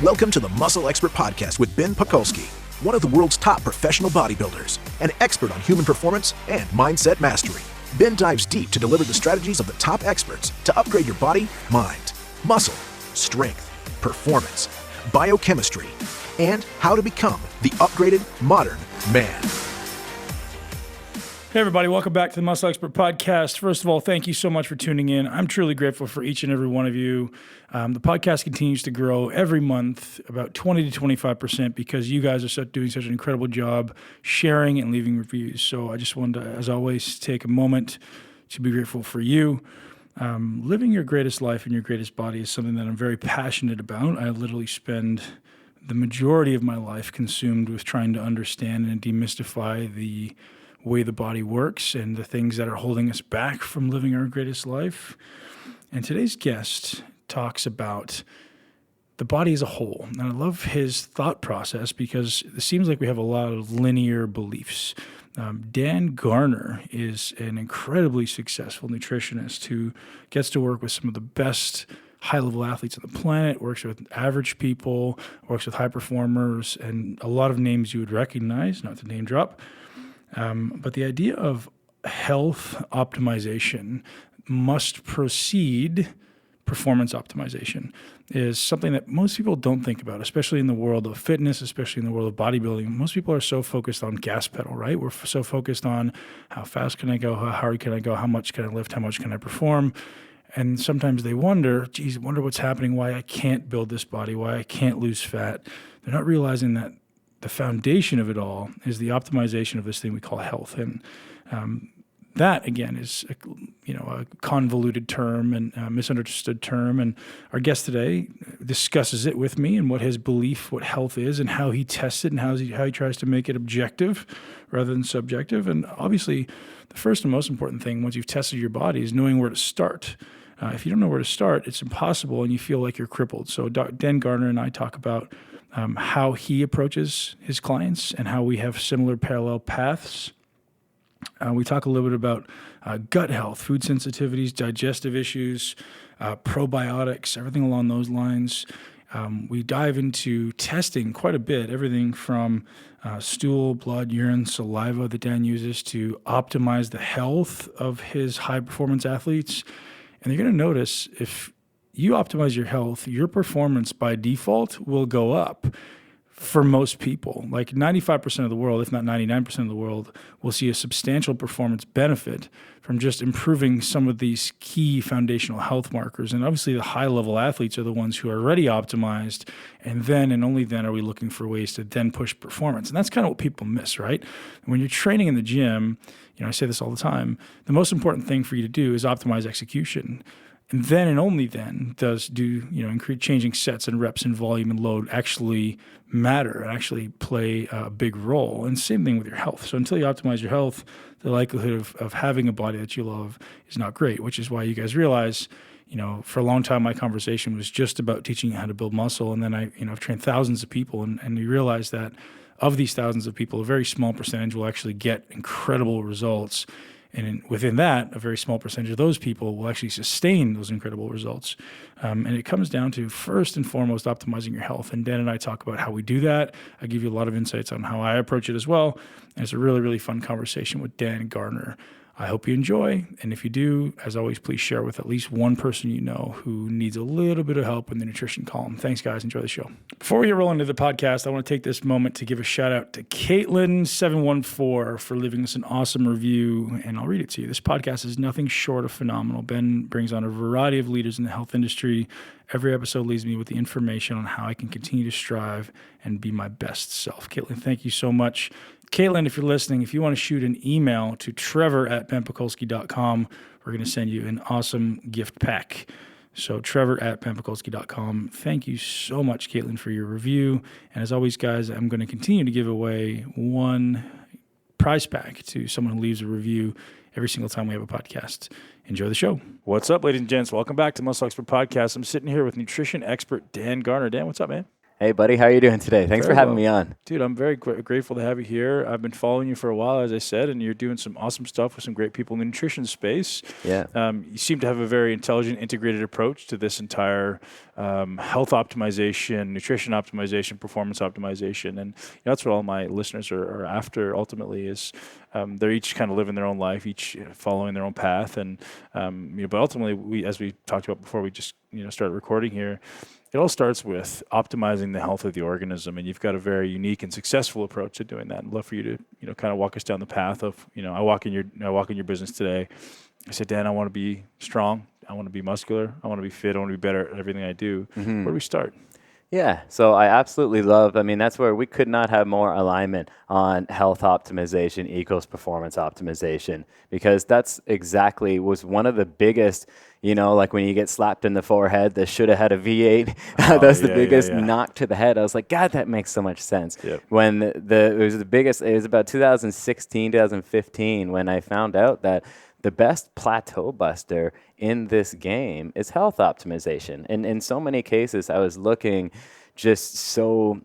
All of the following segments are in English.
Welcome to the Muscle Expert Podcast with Ben Pakulski, one of the world's top professional bodybuilders, an expert on human performance and mindset mastery. Ben dives deep to deliver the strategies of the top experts to upgrade your body, mind, muscle, strength, performance, biochemistry, and how to become the upgraded modern man. Hey everybody, welcome back to the Muscle Expert Podcast. First of all, thank you so much for tuning in. I'm truly grateful for each and every one of you. The podcast continues to grow every month, about 20 to 25%, because you guys are doing such an incredible job sharing and leaving reviews. So I just wanted to, as always, take a moment to be grateful for you. Living your greatest life in your greatest body is something that I'm very passionate about. I literally spend the majority of my life consumed with trying to understand and demystify the way the body works and the things that are holding us back from living our greatest life. And today's guest talks about the body as a whole. And I love his thought process because it seems like we have a lot of linear beliefs. Dan Garner is an incredibly successful nutritionist who gets to work with some of the best high-level athletes on the planet, works with average people, works with high performers, and a lot of names you would recognize, not to name drop. But the idea of health optimization must precede performance optimization is something that most people don't think about, especially in the world of fitness, especially in the world of bodybuilding. Most people are so focused on gas pedal, right? We're so focused on how fast can I go, how hard can I go, how much can I lift, how much can I perform? And sometimes they wonder, geez, I wonder what's happening, why I can't build this body, why I can't lose fat. They're not realizing that the foundation of it all is the optimization of this thing we call health. And that, again, is a convoluted term and a misunderstood term. And our guest today discusses it with me and what his belief, what health is, and how he tests it and how he tries to make it objective rather than subjective. And obviously, the first and most important thing once you've tested your body is knowing where to start. If you don't know where to start, it's impossible and you feel like you're crippled. So Dan Garner and I talk about how he approaches his clients and how we have similar parallel paths. We talk a little bit about gut health, food sensitivities, digestive issues, probiotics, everything along those lines. We dive into testing quite a bit, everything from stool, blood, urine, saliva that Dan uses to optimize the health of his high-performance athletes. And you're going to notice if you optimize your health, your performance by default will go up for most people. Like 95% of the world, if not 99% of the world, will see a substantial performance benefit from just improving some of these key foundational health markers. And obviously the high-level athletes are the ones who are already optimized, and then and only then are we looking for ways to then push performance. And that's kind of what people miss, right? When you're training in the gym, I say this all the time, the most important thing for you to do is optimize execution. And then and only then does changing sets and reps and volume and load actually matter and actually play a big role. And same thing with your health. So until you optimize your health, the likelihood of having a body that you love is not great, which is why you guys realize, for a long time, my conversation was just about teaching you how to build muscle. And then I've trained thousands of people and you realize that of these thousands of people, a very small percentage will actually get incredible results. And within that, a very small percentage of those people will actually sustain those incredible results. And it comes down to, first and foremost, optimizing your health. And Dan and I talk about how we do that. I give you a lot of insights on how I approach it as well. And it's a really, really fun conversation with Dan Garner. I hope you enjoy. And if you do, as always, please share with at least one person you know who needs a little bit of help in the nutrition column. Thanks, guys. Enjoy the show. Before we roll into the podcast, I want to take this moment to give a shout out to Caitlin714 for leaving us an awesome review. And I'll read it to you. This podcast is nothing short of phenomenal. Ben brings on a variety of leaders in the health industry. Every episode leaves me with the information on how I can continue to strive and be my best self. Caitlin, thank you so much. Caitlin, if you're listening, if you want to shoot an email to trevor@benpakulski.com, we're going to send you an awesome gift pack. So trevor@benpakulski.com. Thank you so much, Caitlin, for your review. And as always, guys, I'm going to continue to give away one prize pack to someone who leaves a review every single time we have a podcast. Enjoy the show. What's up, ladies and gents? Welcome back to Muscle Expert Podcast. I'm sitting here with nutrition expert Dan Garner. Dan, what's up, man? Hey, buddy. How are you doing today? Thanks for having me on. Dude, I'm very grateful to have you here. I've been following you for a while, as I said, and you're doing some awesome stuff with some great people in the nutrition space. Yeah. You seem to have a very intelligent, integrated approach to this entire health optimization, nutrition optimization, performance optimization. And that's what all my listeners are after ultimately is they're each kind of living their own life, each following their own path. And but ultimately, as we talked about before we just started recording here, it all starts with optimizing the health of the organism, and you've got a very unique and successful approach to doing that. I'd love for you to kind of walk us down the path of I walk in your business today. I said, Dan, I want to be strong, I want to be muscular, I want to be fit, I want to be better at everything I do. Where do we start? Yeah, so I absolutely love, that's where we could not have more alignment on health optimization equals performance optimization, because that's exactly was one of the biggest, like when you get slapped in the forehead, this should have had a V8. That's the biggest knock to the head. I was like, God, that makes so much sense. Yep. When it was about 2016, 2015 when I found out that the best plateau buster in this game is health optimization. And in so many cases, I was looking just so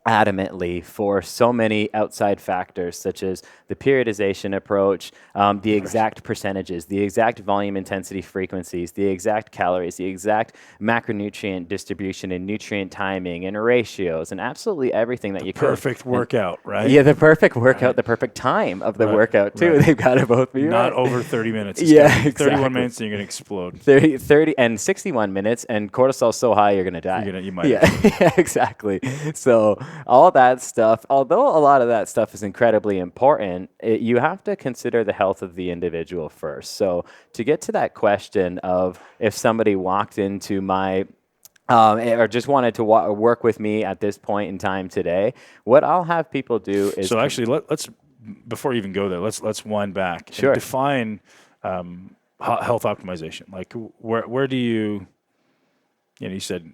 adamantly for so many outside factors, such as the periodization approach, the exact percentages, the exact volume intensity frequencies, the exact calories, the exact macronutrient distribution and nutrient timing and ratios and absolutely everything that you could. Perfect workout, right? Yeah, the perfect workout, the perfect time of the workout too. They've got to both be not right. over 30 minutes. Yeah, exactly. 31 minutes and you're going to explode. 30 and 61 minutes and cortisol's so high you're going to die. You might. Yeah, exactly. So all that stuff, although a lot of that stuff is incredibly important, you have to consider the health of the individual first. So to get to that question of if somebody walked into my or just wanted to work with me at this point in time today, what I'll have people do is... So actually, let's before you even go there, let's wind back. Sure. And define health optimization. Like where do you said,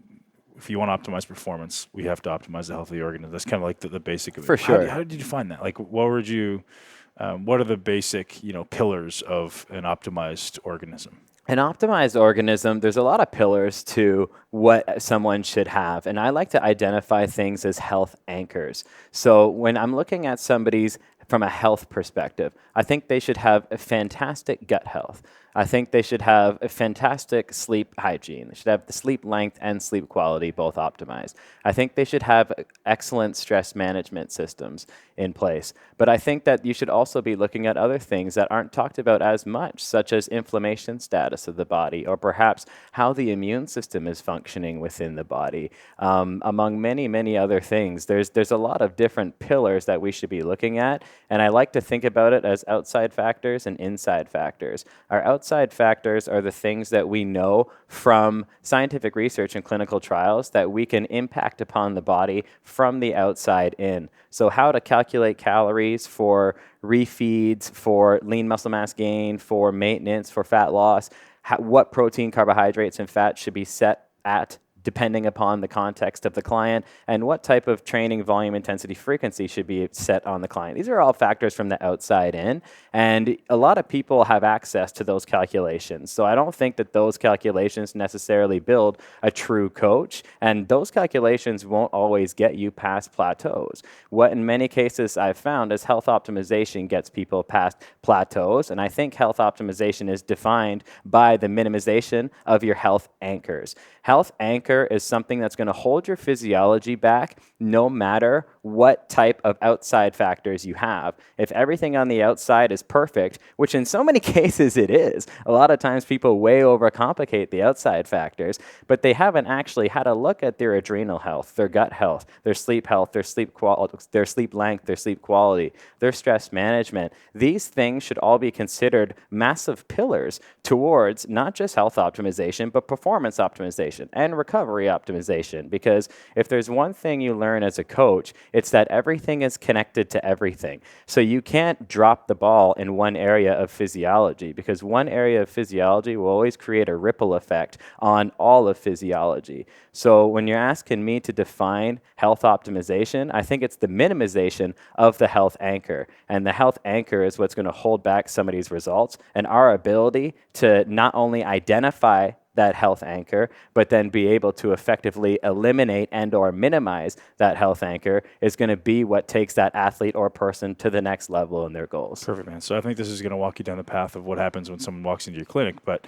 if you want to optimize performance, we have to optimize the health of the organism. That's kind of like the basic of it. For sure. How did you define that? Like, what are the basic, pillars of an optimized organism? An optimized organism, there's a lot of pillars to what someone should have. And I like to identify things as health anchors. So when I'm looking at somebody's from a health perspective, I think they should have a fantastic gut health. I think they should have a fantastic sleep hygiene. They should have the sleep length and sleep quality both optimized. I think they should have excellent stress management systems in place. But I think that you should also be looking at other things that aren't talked about as much, such as inflammation status of the body, or perhaps how the immune system is functioning within the body, among many, many other things. There's a lot of different pillars that we should be looking at, and I like to think about it as outside factors and inside factors. Our outside factors are the things that we know from scientific research and clinical trials that we can impact upon the body from the outside in. So how to calculate calories for refeeds, for lean muscle mass gain, for maintenance, for fat loss, what protein, carbohydrates, and fat should be set at depending upon the context of the client, and what type of training volume, intensity, frequency should be set on the client. These are all factors from the outside in, and a lot of people have access to those calculations. So I don't think that those calculations necessarily build a true coach, and those calculations won't always get you past plateaus. What in many cases I've found is health optimization gets people past plateaus, and I think health optimization is defined by the minimization of your health anchors. Health anchor is something that's going to hold your physiology back no matter what type of outside factors you have. If everything on the outside is perfect, which in so many cases it is, a lot of times people way overcomplicate the outside factors, but they haven't actually had a look at their adrenal health, their gut health, their sleep health, their sleep length, their sleep quality, their stress management. These things should all be considered massive pillars towards not just health optimization, but performance optimization and recovery optimization. Because if there's one thing you learn as a coach, it's that everything is connected to everything. So you can't drop the ball in one area of physiology, because one area of physiology will always create a ripple effect on all of physiology. So when you're asking me to define health optimization, I think it's the minimization of the health anchor. And the health anchor is what's going to hold back somebody's results, and our ability to not only identify that health anchor, but then be able to effectively eliminate and or minimize that health anchor is going to be what takes that athlete or person to the next level in their goals. Perfect, man. So I think this is going to walk you down the path of what happens when someone walks into your clinic. But,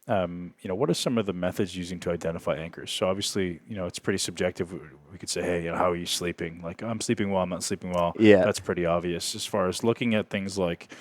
what are some of the methods using to identify anchors? So obviously, it's pretty subjective. We could say, hey, how are you sleeping? Like, I'm sleeping well, I'm not sleeping well. Yeah. That's pretty obvious. As far as looking at things like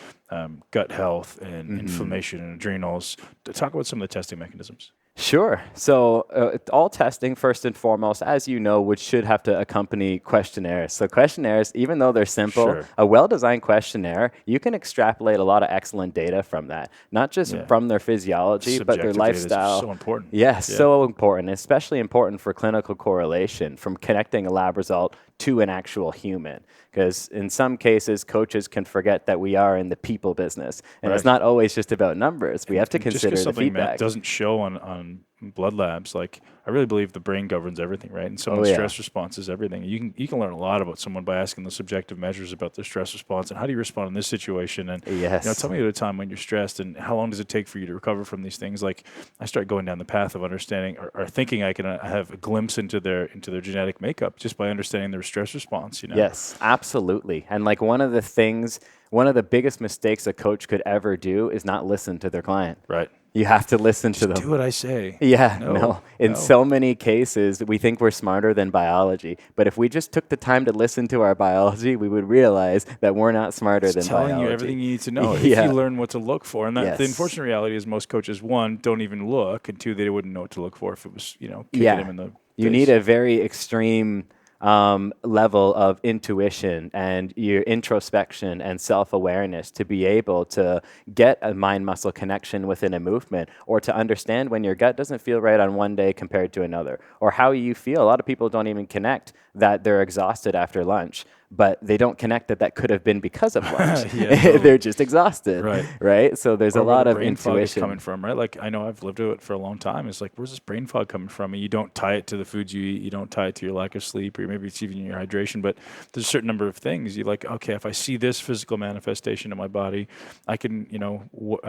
gut health and inflammation and adrenals, to talk about some of the testing mechanisms. Sure. So all testing, first and foremost, as you know, should have to accompany questionnaires. So questionnaires, even though they're simple, Sure. a well-designed questionnaire, you can extrapolate a lot of excellent data from that, not just from their physiology, but their Subjective data is lifestyle. so important. Yes, so important, especially important for clinical correlation, from connecting a lab result to an actual human. Because in some cases, coaches can forget that we are in the people business. And it's not always just about numbers. We have to consider the feedback. That doesn't show on blood labs. Like, I really believe the brain governs everything, right? And someone's stress response is everything. You can learn a lot about someone by asking the subjective measures about their stress response and how do you respond in this situation. And tell me at a time when you're stressed and how long does it take for you to recover from these things. Like, I start going down the path of understanding or thinking I can have a glimpse into their genetic makeup just by understanding their stress response. Yes, absolutely. And like one of the biggest mistakes a coach could ever do is not listen to their client. Right. You have to listen to them. Do what I say. Yeah, no. In so many cases, we think we're smarter than biology. But if we just took the time to listen to our biology, we would realize that we're not smarter than biology. Telling you everything you need to know if you learn what to look for. And the unfortunate reality is most coaches, one, don't even look, and two, they wouldn't know what to look for if it was, kicking them in the face. You need a very extreme level of intuition and your introspection and self-awareness to be able to get a mind-muscle connection within a movement, or to understand when your gut doesn't feel right on one day compared to another, or how you feel. A lot of people don't even connect that they're exhausted after lunch, but they don't connect that could have been because of lunch. They're just exhausted, right? So there's a lot of brain fog is intuition coming from, right? Like, I know I've lived with it for a long time. It's like, where's this brain fog coming from? And you don't tie it to the foods you eat. You don't tie it to your lack of sleep, or maybe it's even your hydration. But there's a certain number of things you're like, okay, if I see this physical manifestation in my body, I can,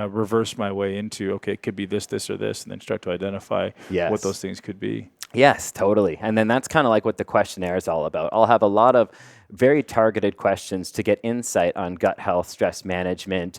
reverse my way into, okay, it could be this, or this, and then start to identify what those things could be. Yes, totally. And then that's kind of like what the questionnaire is all about. I'll have a lot of very targeted questions to get insight on gut health, stress management,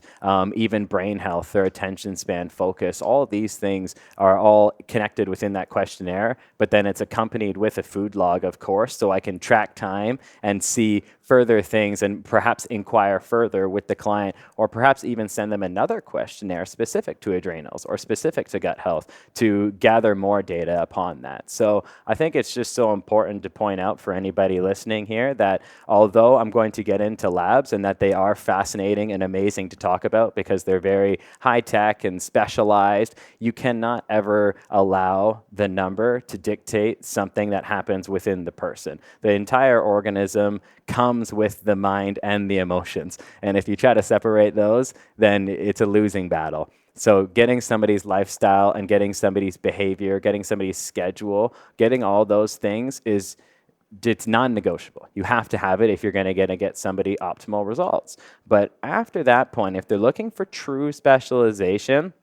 even brain health, their attention span, focus. All of these things are all connected within that questionnaire, but then it's accompanied with a food log, of course, so I can track time and see further things and perhaps inquire further with the client, or perhaps even send them another questionnaire specific to adrenals or specific to gut health to gather more data upon that. So I think it's just so important to point out for anybody listening here that although I'm going to get into labs and that they are fascinating and amazing to talk about because they're very high tech and specialized, you cannot ever allow the number to dictate something that happens within the person. The entire organism comes with the mind and the emotions. And if you try to separate those, then it's a losing battle. So getting somebody's lifestyle and getting somebody's behavior, getting somebody's schedule, getting all those things it's non-negotiable. You have to have it if you're going to get somebody optimal results. But after that point, if they're looking for true specialization,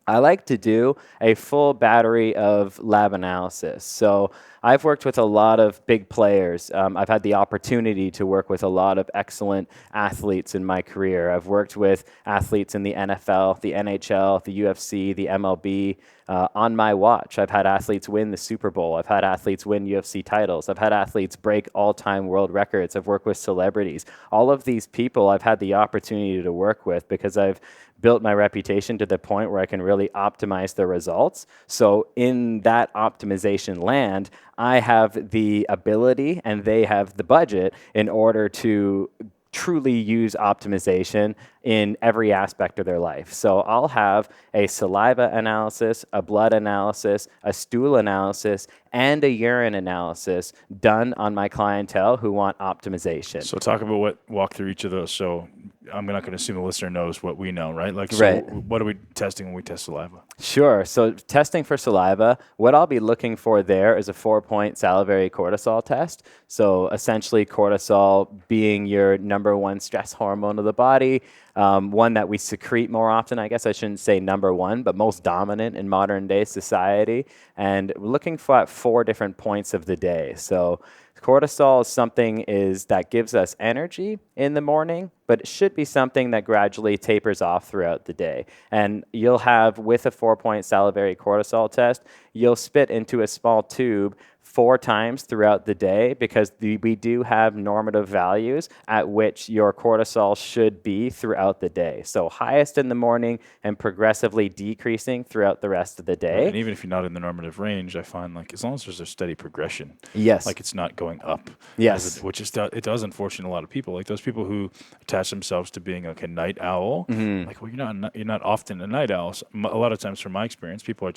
I like to do a full battery of lab analysis. So I've worked with a lot of big players. I've had the opportunity to work with a lot of excellent athletes in my career. I've worked with athletes in the NFL, the NHL, the UFC, the MLB. On my watch, I've had athletes win the Super Bowl. I've had athletes win UFC titles. I've had athletes break all-time world records. I've worked with celebrities. All of these people I've had the opportunity to work with because I've built my reputation to the point where I can really optimize the results. So in that optimization land, I have the ability and they have the budget in order to truly use optimization in every aspect of their life. So I'll have a saliva analysis, a blood analysis, a stool analysis, and a urine analysis done on my clientele who want optimization. So walk through each of those. So I'm not going to assume the listener knows what we know, right? Like, so Right. what are we testing when we test saliva? Sure. So testing for saliva, what I'll be looking for there is a 4-point salivary cortisol test. So essentially cortisol being your number one stress hormone of the body, one that we secrete more often. I guess I shouldn't say number one, but most dominant in modern day society. And we're looking for at 4 different points of the day. So cortisol is something that gives us energy in the morning, but it should be something that gradually tapers off throughout the day. And you'll have, with a 4-point salivary cortisol test, you'll spit into a small tube 4 times throughout the day, because we do have normative values at which your cortisol should be throughout the day. So highest in the morning and progressively decreasing throughout the rest of the day. And even if you're not in the normative range, I find like as long as there's a steady progression, Yes. like it's not going up. Yes. Which is it does unfortunately a lot of people. Like those people who attach themselves to being like a night owl. Like, well, you're not often a night owl. So a lot of times, from my experience, people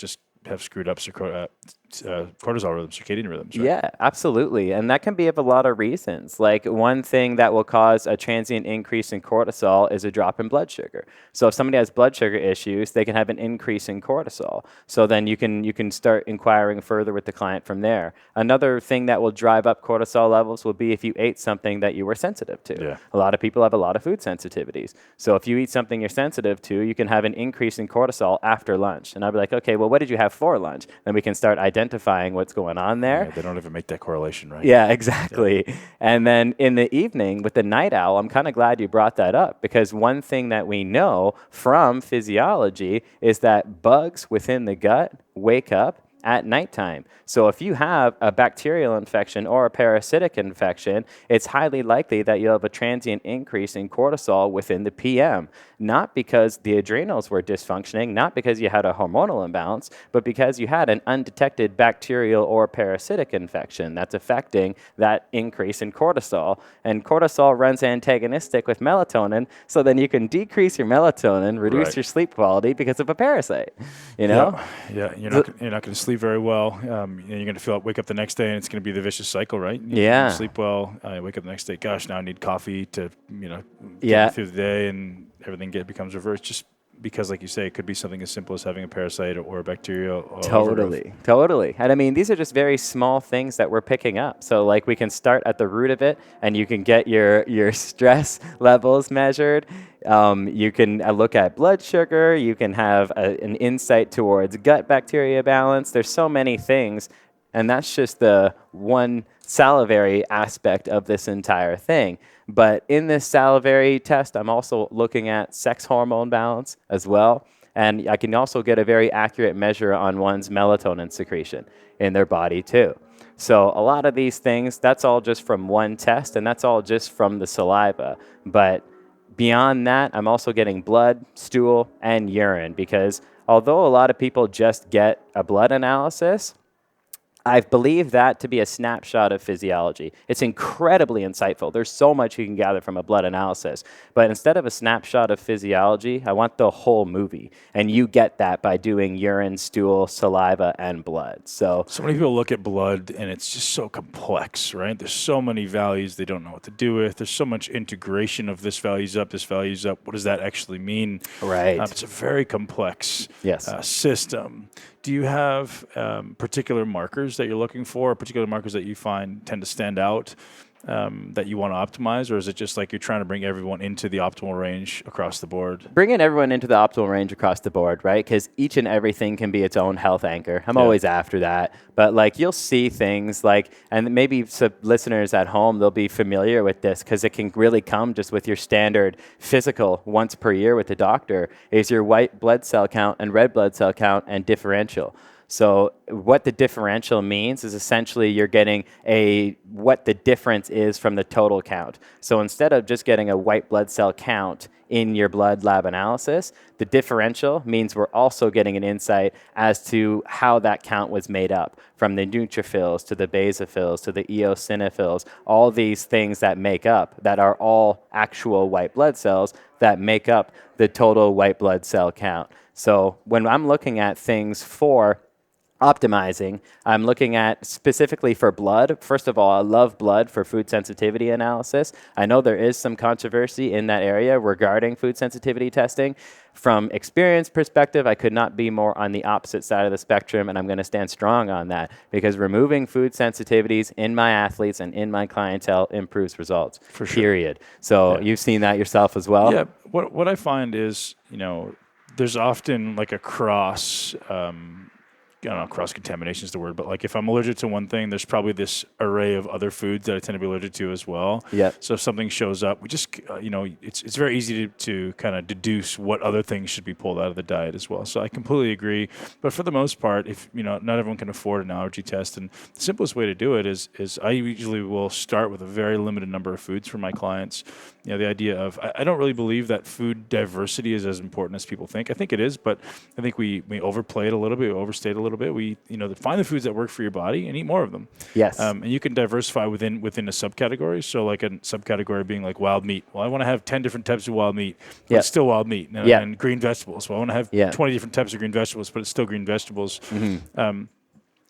have screwed up cortisol rhythms, circadian rhythms, right? Yeah, absolutely. And that can be of a lot of reasons. Like, one thing that will cause a transient increase in cortisol is a drop in blood sugar. So if somebody has blood sugar issues, they can have an increase in cortisol. So then you can start inquiring further with the client from there. Another thing that will drive up cortisol levels will be if you ate something that you were sensitive to. Yeah. A lot of people have a lot of food sensitivities. So if you eat something you're sensitive to, you can have an increase in cortisol after lunch. And I'll be like, okay, well, what did you have for lunch? Then we can start identifying what's going on there. Yeah, they don't even make that correlation, right? Yeah, exactly. Yeah. And then in the evening with the night owl, I'm kind of glad you brought that up, because one thing that we know from physiology is that bugs within the gut wake up at nighttime. So if you have a bacterial infection or a parasitic infection, it's highly likely that you'll have a transient increase in cortisol within the PM, not because the adrenals were dysfunctioning, not because you had a hormonal imbalance, but because you had an undetected bacterial or parasitic infection that's affecting that increase in cortisol. And cortisol runs antagonistic with melatonin, so then you can decrease your melatonin, reduce your sleep quality because of a parasite, you know? Yeah, you're not going to sleep very well. You're going to wake up the next day, and it's going to be the vicious cycle, right? You sleep well, wake up the next day. Gosh, now I need coffee to, get through the day, and everything becomes reversed. Just because, like you say, it could be something as simple as having a parasite or a bacterial. Totally. And I mean, these are just very small things that we're picking up. So, like, we can start at the root of it, and you can get your stress levels measured. You can look at blood sugar. You can have an insight towards gut bacteria balance. There's so many things, and that's just the one salivary aspect of this entire thing. But in this salivary test, I'm also looking at sex hormone balance as well. And I can also get a very accurate measure on one's melatonin secretion in their body too. So a lot of these things, that's all just from one test, and that's all just from the saliva. But beyond that, I'm also getting blood, stool, and urine, because although a lot of people just get a blood analysis, I believe that to be a snapshot of physiology. It's incredibly insightful. There's so much you can gather from a blood analysis. But instead of a snapshot of physiology, I want the whole movie. And you get that by doing urine, stool, saliva, and blood. So many people look at blood, and it's just so complex, right? There's so many values they don't know what to do with. There's so much integration of this value's up, this value's up. What does that actually mean? Right. It's a very complex system. Do you have particular markers that you're looking for, or particular markers that you find tend to stand out that you want to optimize, or is it just like you're trying to bring everyone into the optimal range across the board? Bringing everyone into the optimal range across the board, right? Because each and everything can be its own health anchor. I'm always after that. But like, you'll see things like, and maybe some listeners at home, they'll be familiar with this, because it can really come just with your standard physical once per year with the doctor, is your white blood cell count and red blood cell count and differential. So what the differential means is essentially you're getting what the difference is from the total count. So instead of just getting a white blood cell count in your blood lab analysis, the differential means we're also getting an insight as to how that count was made up, from the neutrophils to the basophils to the eosinophils, all these things that make up, that are all actual white blood cells that make up the total white blood cell count. So when I'm looking at things for optimizing, I'm looking at specifically for blood. First of all, I love blood for food sensitivity analysis. I know there is some controversy in that area regarding food sensitivity testing. From experience perspective, I could not be more on the opposite side of the spectrum, and I'm going to stand strong on that because removing food sensitivities in my athletes and in my clientele improves results, For sure. period. So you've seen that yourself as well? Yeah. What I find is, there's often like a I don't know, cross-contamination is the word, but like if I'm allergic to one thing, there's probably this array of other foods that I tend to be allergic to as well. Yep. So if something shows up, we just, it's very easy to kind of deduce what other things should be pulled out of the diet as well. So I completely agree. But for the most part, if, not everyone can afford an allergy test. And the simplest way to do it is I usually will start with a very limited number of foods for my clients. The idea of, I don't really believe that food diversity is as important as people think. I think it is, but I think we overplay it a little bit, we overstate it a little bit. We, find the foods that work for your body and eat more of them. Yes. And you can diversify within a subcategory. So like a subcategory being like wild meat. Well, I want to have 10 different types of wild meat, but it's still wild meat. And green vegetables. Well, I want to have 20 different types of green vegetables, but it's still green vegetables. Mm-hmm.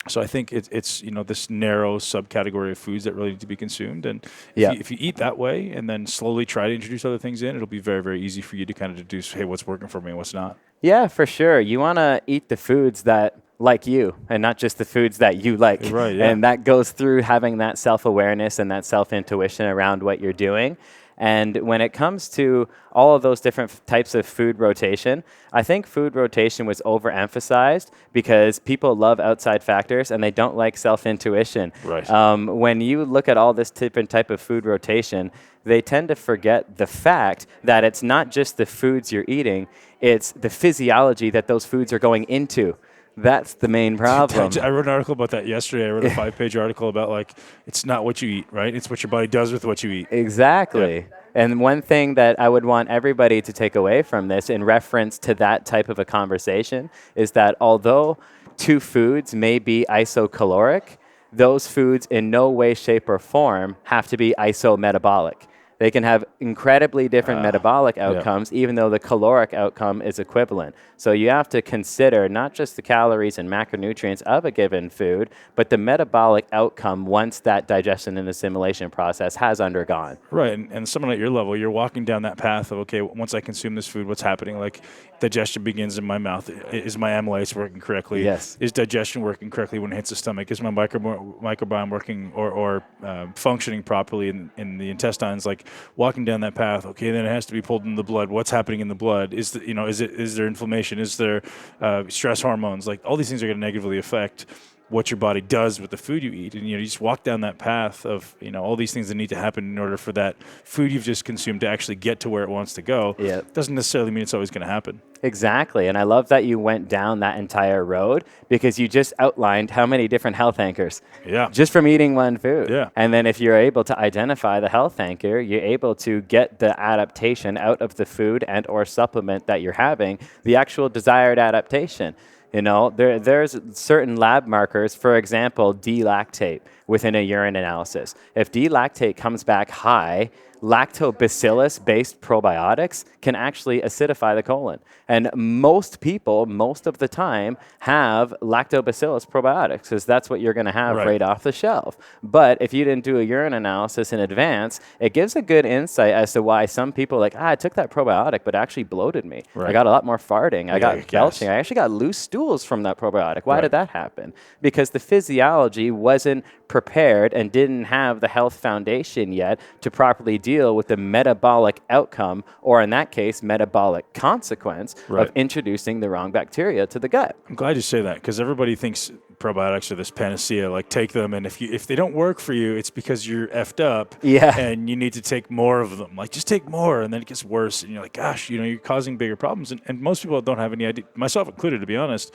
So I think it's this narrow subcategory of foods that really need to be consumed. And if you eat that way and then slowly try to introduce other things in, it'll be very, very easy for you to kind of deduce, hey, what's working for me and what's not. Yeah, for sure. You want to eat the foods that like you and not just the foods that you like. Right, yeah. And that goes through having that self-awareness and that self-intuition around what you're doing. And when it comes to all of those different types of food rotation, I think food rotation was overemphasized because people love outside factors and they don't like self-intuition. Right. When you look at all this different type of food rotation, they tend to forget the fact that it's not just the foods you're eating, it's the physiology that those foods are going into. That's the main problem. I wrote an article about that yesterday. I wrote a 5-page article about it's not what you eat, right? It's what your body does with what you eat. Exactly. Yeah. And one thing that I would want everybody to take away from this in reference to that type of a conversation is that although two foods may be isocaloric, those foods in no way, shape, or form have to be isometabolic. They can have incredibly different metabolic outcomes, even though the caloric outcome is equivalent. So you have to consider not just the calories and macronutrients of a given food, but the metabolic outcome once that digestion and assimilation process has undergone. Right, and someone at your level, you're walking down that path of, okay, once I consume this food, what's happening? Like digestion begins in my mouth. Is my amylase working correctly? Yes. Is digestion working correctly when it hits the stomach? Is my microbiome working or functioning properly in the intestines? Like walking down that path, okay, then it has to be pulled in the blood. What's happening in the blood? Is there inflammation? Is there stress hormones? Like all these things are going to negatively affect what your body does with the food you eat. And you just walk down that path of all these things that need to happen in order for that food you've just consumed to actually get to where it wants to go. Yeah. Doesn't necessarily mean it's always going to happen. Exactly. And I love that you went down that entire road because you just outlined how many different health anchors. Yeah. Just from eating one food. Yeah. And then if you're able to identify the health anchor, you're able to get the adaptation out of the food and or supplement that you're having, the actual desired adaptation. There's certain lab markers, for example, D-lactate within a urine analysis. If D-lactate comes back high, lactobacillus-based probiotics can actually acidify the colon. And most people, most of the time, have lactobacillus probiotics because that's what you're going to have right off the shelf. But if you didn't do a urine analysis in advance, it gives a good insight as to why some people are like, I took that probiotic, but it actually bloated me. Right. I got a lot more farting. I got belching. I actually got loose stools from that probiotic. Why did that happen? Because the physiology wasn't prepared and didn't have the health foundation yet to properly deal with the metabolic outcome, or in that case, metabolic consequence of introducing the wrong bacteria to the gut. I'm glad you say that because everybody thinks probiotics are this panacea, like take them, and if they don't work for you, it's because you're effed up and you need to take more of them. Like just take more, and then it gets worse, and you're like, gosh, you're causing bigger problems. And most people don't have any idea, myself included, to be honest.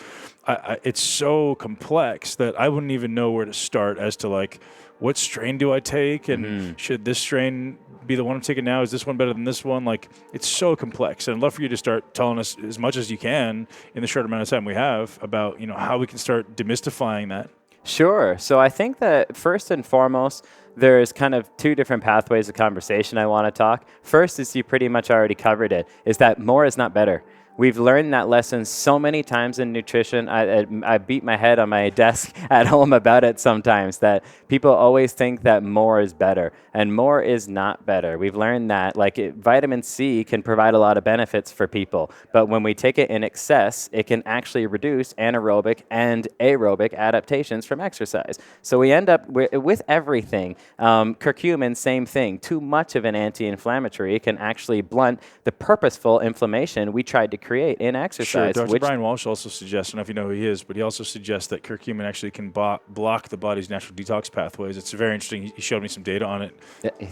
It's so complex that I wouldn't even know where to start as to like, what strain do I take? And should this strain be the one I'm taking now? Is this one better than this one? Like, it's so complex. And I'd love for you to start telling us as much as you can in the short amount of time we have about, how we can start demystifying that. Sure. So I think that first and foremost, there's kind of two different pathways of conversation I want to talk. First is you pretty much already covered it, is that more is not better. We've learned that lesson so many times in nutrition. I beat my head on my desk at home about it sometimes, that people always think that more is better, and more is not better. We've learned that vitamin C can provide a lot of benefits for people, but when we take it in excess, it can actually reduce anaerobic and aerobic adaptations from exercise. So we end up with everything. Curcumin, same thing. Too much of an anti-inflammatory can actually blunt the purposeful inflammation we tried to create in exercise. Sure. Dr. Brian Walsh also suggests, I don't know if you know who he is, but he also suggests that curcumin actually can block the body's natural detox pathways. It's very interesting. He showed me some data on it.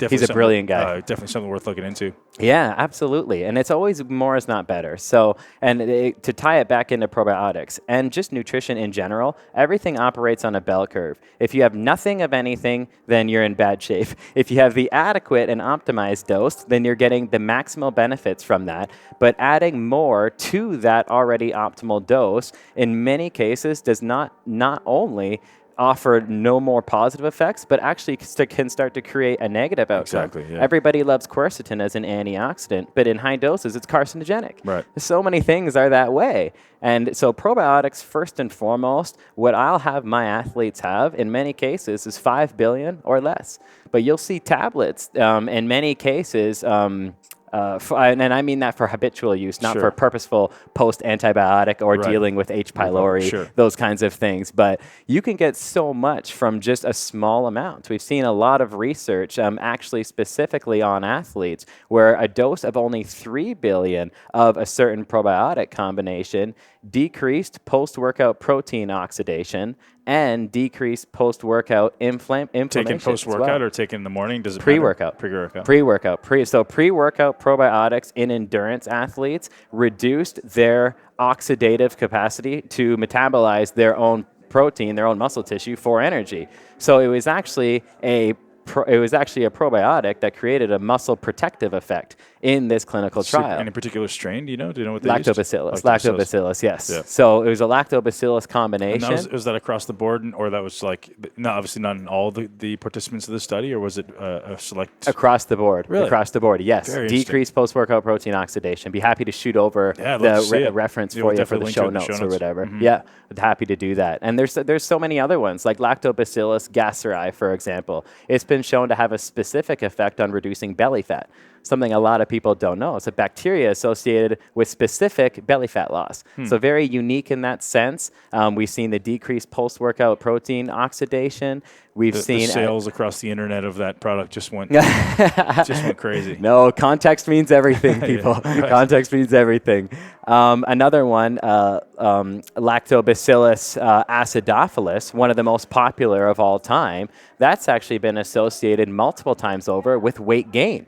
He's a brilliant guy. Definitely something worth looking into. Yeah, absolutely. And it's always more is not better. So, to tie it back into probiotics and just nutrition in general, everything operates on a bell curve. If you have nothing of anything, then you're in bad shape. If you have the adequate and optimized dose, then you're getting the maximal benefits from that. But adding more to that already optimal dose, in many cases, does not only offer no more positive effects, but actually can start to create a negative outcome. Exactly, yeah. Everybody loves quercetin as an antioxidant, but in high doses, it's carcinogenic. Right. So many things are that way. And so probiotics, first and foremost, what I'll have my athletes have in many cases is 5 billion or less. But you'll see tablets in many cases, and I mean that for habitual use, not for purposeful post-antibiotic or dealing with H. pylori, those kinds of things. But you can get so much from just a small amount. We've seen a lot of research, actually specifically on athletes, where a dose of only 3 billion of a certain probiotic combination decreased post-workout protein oxidation and decreased post-workout inflammation. Taken post-workout or taken in the morning? Does it pre-workout? Pre-workout. Pre-workout. So pre-workout probiotics in endurance athletes reduced their oxidative capacity to metabolize their own protein, their own muscle tissue for energy. So it was actually a probiotic that created a muscle protective effect in this clinical trial. Any particular strain? Do you know what they Lactobacillus. used? Lactobacillus, yes. Yeah. So it was a lactobacillus combination. And was that across the board, or that was obviously not in all the participants of the study, or was it a select? Across the board. Really? Across the board, yes. Decreased post-workout protein oxidation. Be happy to shoot over the reference for you for the show notes or whatever. Mm-hmm. Yeah, I'm happy to do that. And there's so many other ones, like Lactobacillus gasseri, for example. It's been shown to have a specific effect on reducing belly fat, something a lot of people don't know. It's a bacteria associated with specific belly fat loss. So very unique in that sense. We've seen the decreased post-workout protein oxidation. We've seen the sales across the internet of that product just went crazy. No, context means everything, people. Right. Context means everything. Another one, Lactobacillus acidophilus, one of the most popular of all time. That's actually been associated multiple times over with weight gain.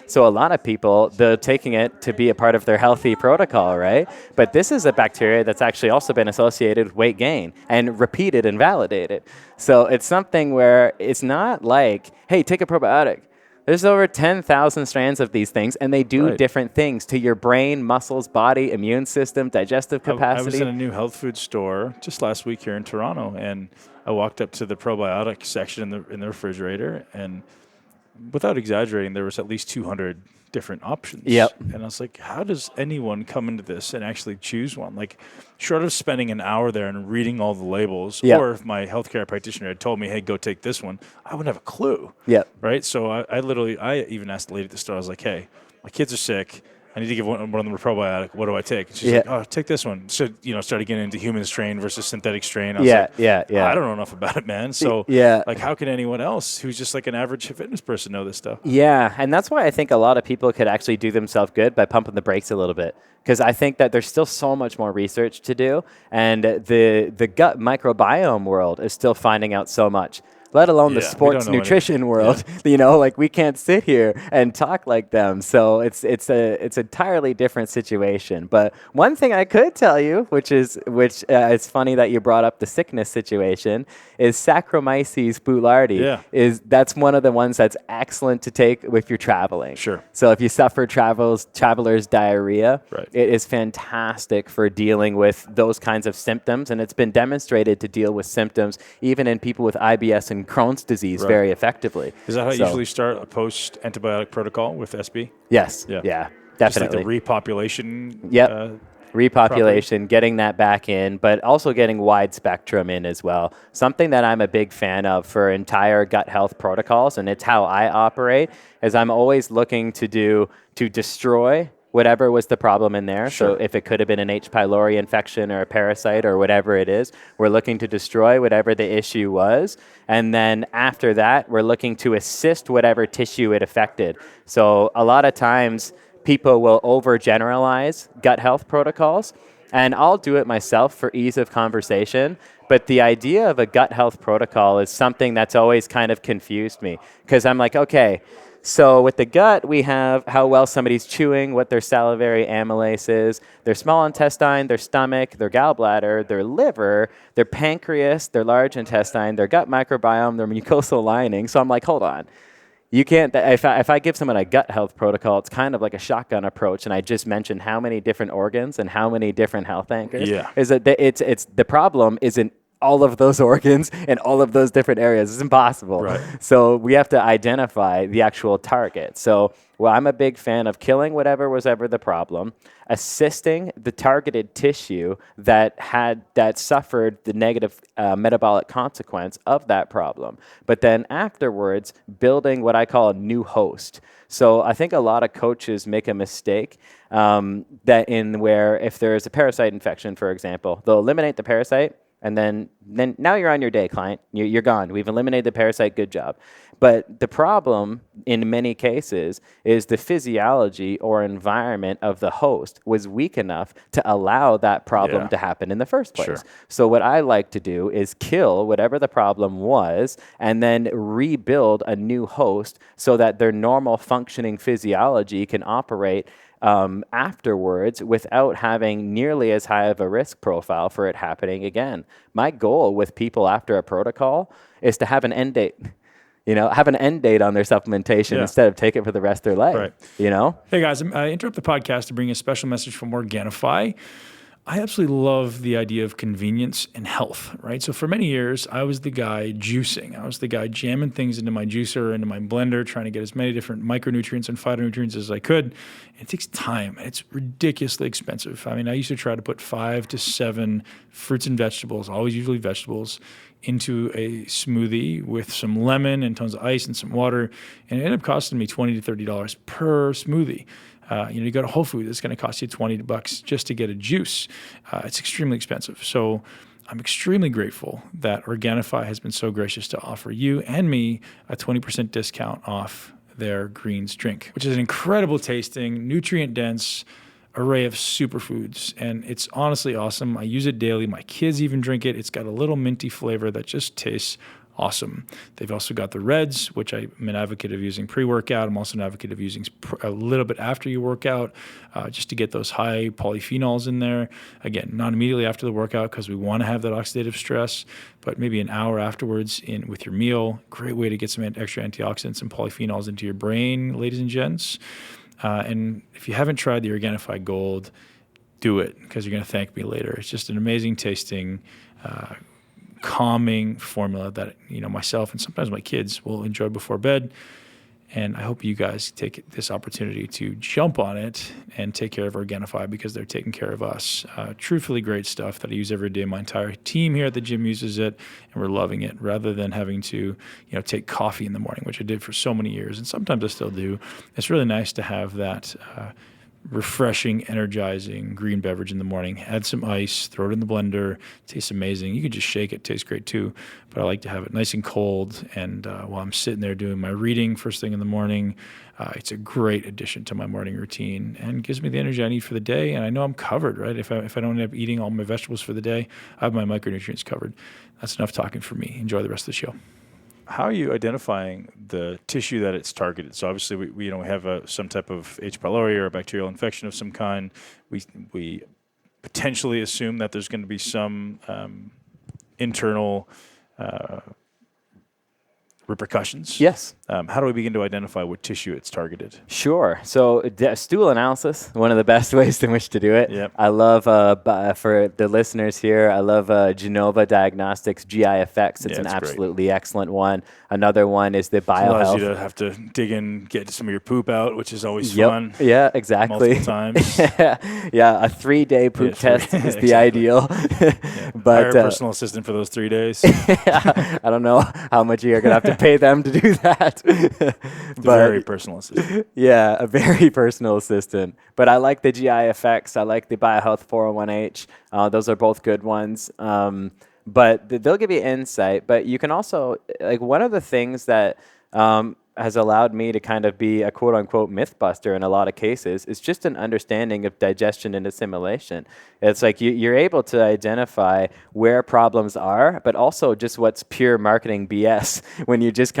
So a lot of people, they're taking it to be a part of their healthy protocol, right? But this is a bacteria that's actually also been associated with weight gain and repeated and validated. So it's something where it's not like, hey, take a probiotic. There's over 10,000 strands of these things, and they do different things to your brain, muscles, body, immune system, digestive capacity. I was in a new health food store just last week here in Toronto, and I walked up to the probiotic section in the refrigerator, and without exaggerating, there was at least 200 different options. Yep. And I was like, how does anyone come into this and actually choose one? Like, short of spending an hour there and reading all the labels, or if my healthcare practitioner had told me, hey, go take this one, I wouldn't have a clue. Yep. Right? So I even asked the lady at the store, I was like, hey, my kids are sick. I need to give one of them a probiotic. What do I take? And she's like, oh, take this one. So, started getting into human strain versus synthetic strain. I was like, I don't know enough about it, man. So, how can anyone else who's just like an average fitness person know this stuff? Yeah, and that's why I think a lot of people could actually do themselves good by pumping the brakes a little bit. Because I think that there's still so much more research to do, and the gut microbiome world is still finding out so much. Let alone the sports nutrition world. We can't sit here and talk like them. So it's entirely different situation. But one thing I could tell you, which it's funny that you brought up the sickness situation, is Saccharomyces boulardii. Yeah. That's one of the ones that's excellent to take if you're traveling. Sure. So if you suffer traveler's diarrhea, it is fantastic for dealing with those kinds of symptoms, and it's been demonstrated to deal with symptoms even in people with IBS and Crohn's disease very effectively. Is that how you usually start a post-antibiotic protocol with SB? Yes. Yeah, definitely. Just like the repopulation repopulation, getting that back in, but also getting wide spectrum in as well. Something that I'm a big fan of for entire gut health protocols, and it's how I operate, is I'm always looking to destroy whatever was the problem in there. Sure. So if it could have been an H. pylori infection or a parasite or whatever it is, we're looking to destroy whatever the issue was. And then after that, we're looking to assist whatever tissue it affected. So a lot of times people will overgeneralize gut health protocols, and I'll do it myself for ease of conversation. But the idea of a gut health protocol is something that's always kind of confused me, because I'm like, okay, so with the gut, we have how well somebody's chewing, what their salivary amylase is, their small intestine, their stomach, their gallbladder, their liver, their pancreas, their large intestine, their gut microbiome, their mucosal lining. So I'm like, hold on. You can't, if I give someone a gut health protocol, it's kind of like a shotgun approach, and I just mentioned how many different organs and how many different health anchors. Yeah. Is that it's the problem isn't all of those organs and all of those different areas. It's impossible. Right. So we have to identify the actual target. So, well, I'm a big fan of killing whatever was ever the problem, assisting the targeted tissue that suffered the negative metabolic consequence of that problem, but then afterwards building what I call a new host. So I think a lot of coaches make a mistake where if there's a parasite infection, for example, they'll eliminate the parasite, and then now you're on your day, client. You're gone. We've eliminated the parasite. Good job. But the problem in many cases is the physiology or environment of the host was weak enough to allow that problem to happen in the first place. Sure. So what I like to do is kill whatever the problem was and then rebuild a new host so that their normal functioning physiology can operate afterwards without having nearly as high of a risk profile for it happening again. My goal with people after a protocol is to have an end date. Have an end date on their supplementation instead of take it for the rest of their life. Right. Hey guys, I interrupt the podcast to bring a special message from Organifi. I absolutely love the idea of convenience and health, right? So for many years, I was the guy juicing. I was the guy jamming things into my juicer, into my blender, trying to get as many different micronutrients and phytonutrients as I could. And it takes time. It's ridiculously expensive. I mean, I used to try to put 5 to 7 fruits and vegetables, always usually vegetables, into a smoothie with some lemon and tons of ice and some water. And it ended up costing me $20 to $30 per smoothie. You go to Whole Foods, it's going to cost you $20 just to get a juice. It's extremely expensive. So I'm extremely grateful that Organifi has been so gracious to offer you and me a 20% discount off their greens drink, which is an incredible tasting, nutrient-dense array of superfoods. And it's honestly awesome. I use it daily. My kids even drink it. It's got a little minty flavor that just tastes awesome. They've also got the Reds, which I'm an advocate of using pre-workout. I'm also an advocate of using a little bit after you work out, just to get those high polyphenols in there. Again, not immediately after the workout because we want to have that oxidative stress, but maybe an hour afterwards with your meal. Great way to get some extra antioxidants and polyphenols into your brain, ladies and gents. And if you haven't tried the Organifi Gold, do it because you're going to thank me later. It's just an amazing tasting, calming formula that myself and sometimes my kids will enjoy before bed. And I hope you guys take this opportunity to jump on it and take care of Organifi because they're taking care of us. Truthfully great stuff that I use every day. My entire team here at the gym uses it, and we're loving it rather than having to take coffee in the morning, which I did for so many years. And sometimes I still do. It's really nice to have that refreshing, energizing green beverage in the morning. Add some ice, throw it in the blender. It tastes amazing. You could just shake it. Tastes great too. But I like to have it nice and cold. And while I'm sitting there doing my reading first thing in the morning, it's a great addition to my morning routine and gives me the energy I need for the day. And I know I'm covered, right? If I don't end up eating all my vegetables for the day, I have my micronutrients covered. That's enough talking for me. Enjoy the rest of the show. How are you identifying the tissue that it's targeted? So obviously we have some type of H. pylori or a bacterial infection of some kind. We potentially assume that there's going to be some internal repercussions. Yes. How do we begin to identify what tissue it's targeted? Sure. So stool analysis, one of the best ways in which to do it. Yep. I love, for the listeners here, I love Genova Diagnostics GI-FX. It's an absolutely excellent one. Another one is the BioHealth. It allows you to have to dig in, get some of your poop out, which is always fun. Yeah, exactly. Multiple times. Yeah, a 3-day poop test is the ideal. But hire a personal assistant for those 3 days. I don't know how much you're going to have to pay them to do that. Very personal assistant. Yeah, a very personal assistant. But I like the GI-FX. I like the BioHealth 401H. Those are both good ones. But they'll give you insight. But you can also, like, one of the things that has allowed me to kind of be a quote-unquote myth-buster in a lot of cases is just an understanding of digestion and assimilation. It's like you're able to identify where problems are, but also just what's pure marketing BS when you just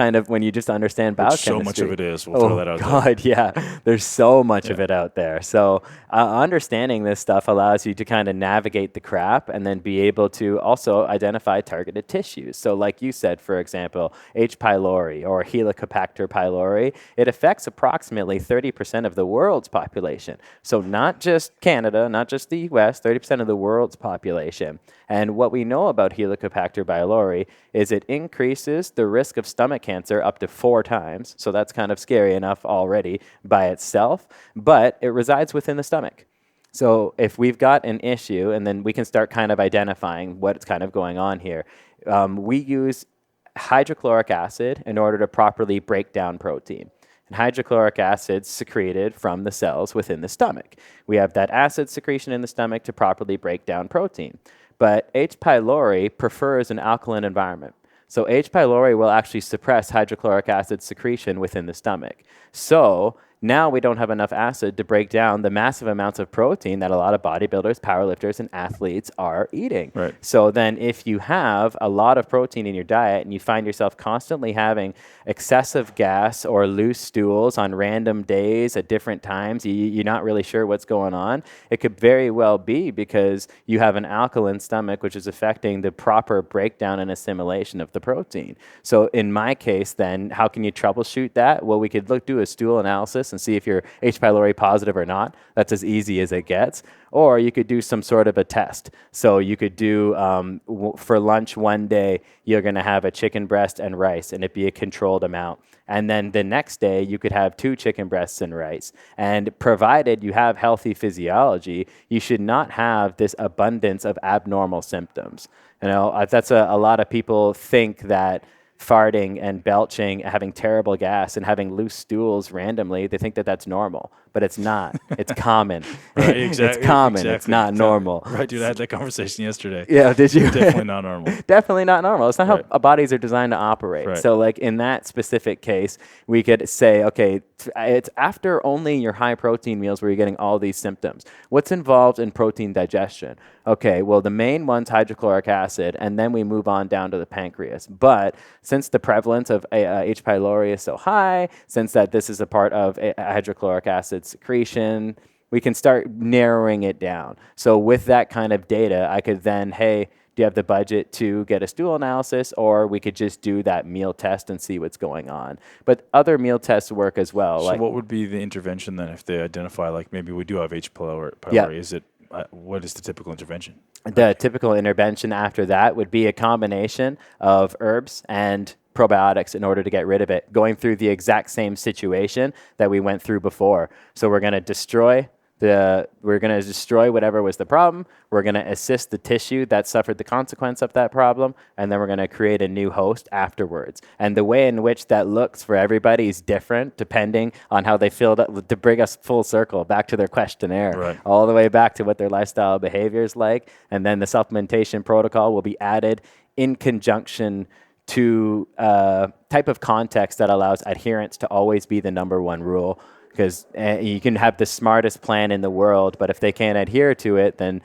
understand biochemistry. So much of it is. We'll throw that out there. Yeah. There's so much of it out there. So understanding this stuff allows you to kind of navigate the crap and then be able to also identify targeted tissues. So like you said, for example, H. pylori or Helicobacter pylori, it affects approximately 30% of the world's population. So not just Canada, not just the U.S., 30% of the world's population. And what we know about Helicobacter pylori is it increases the risk of stomach cancer up to 4 times. So that's kind of scary enough already by itself, but it resides within the stomach. So if we've got an issue, and then we can start kind of identifying what's kind of going on here. We use hydrochloric acid in order to properly break down protein. And hydrochloric acid is secreted from the cells within the stomach. We have that acid secretion in the stomach to properly break down protein. But H. pylori prefers an alkaline environment. So H. pylori will actually suppress hydrochloric acid secretion within the stomach. So now we don't have enough acid to break down the massive amounts of protein that a lot of bodybuilders, powerlifters, and athletes are eating. Right. So then if you have a lot of protein in your diet and you find yourself constantly having excessive gas or loose stools on random days at different times, you're not really sure what's going on, it could very well be because you have an alkaline stomach, which is affecting the proper breakdown and assimilation of the protein. So in my case, then, how can you troubleshoot that? Well, we could do a stool analysis and see if you're H. pylori positive or not. That's as easy as it gets. Or you could do some sort of a test. So you could do, for lunch one day, you're going to have a chicken breast and rice, and it'd be a controlled amount. And then the next day, you could have 2 chicken breasts and rice. And provided you have healthy physiology, you should not have this abundance of abnormal symptoms. You know, that's a lot of people think that farting and belching, having terrible gas, and having loose stools randomly, they think that that's normal, but it's not. It's common. Right, exactly. It's common. Exactly. It's not normal. Right, dude. I had that conversation yesterday. Yeah, did you? Definitely not normal. Definitely not normal. It's not how our bodies are designed to operate. Right. So, like in that specific case, we could say, okay, it's after only your high protein meals where you're getting all these symptoms. What's involved in protein digestion? Okay, well, the main one's hydrochloric acid, and then we move on down to the pancreas. But since the prevalence of H. pylori is so high, since that this is a part of hydrochloric acid secretion, we can start narrowing it down. So with that kind of data, I could then, hey, do you have the budget to get a stool analysis? Or we could just do that meal test and see what's going on. But other meal tests work as well. So what would be the intervention then if they identify, like, maybe we do have H. pylori? Yeah. Is it what is the typical intervention? The typical intervention after that would be a combination of herbs and probiotics in order to get rid of it, going through the exact same situation that we went through before. So we're going to destroy whatever was the problem. We're going to assist the tissue that suffered the consequence of that problem, and then we're going to create a new host afterwards. And the way in which that looks for everybody is different depending on how they filled up, to bring us full circle back to their questionnaire, right, all the way back to what their lifestyle behavior is like. And then the supplementation protocol will be added in conjunction to a type of context that allows adherence to always be the number one rule. Because you can have the smartest plan in the world, but if they can't adhere to it, then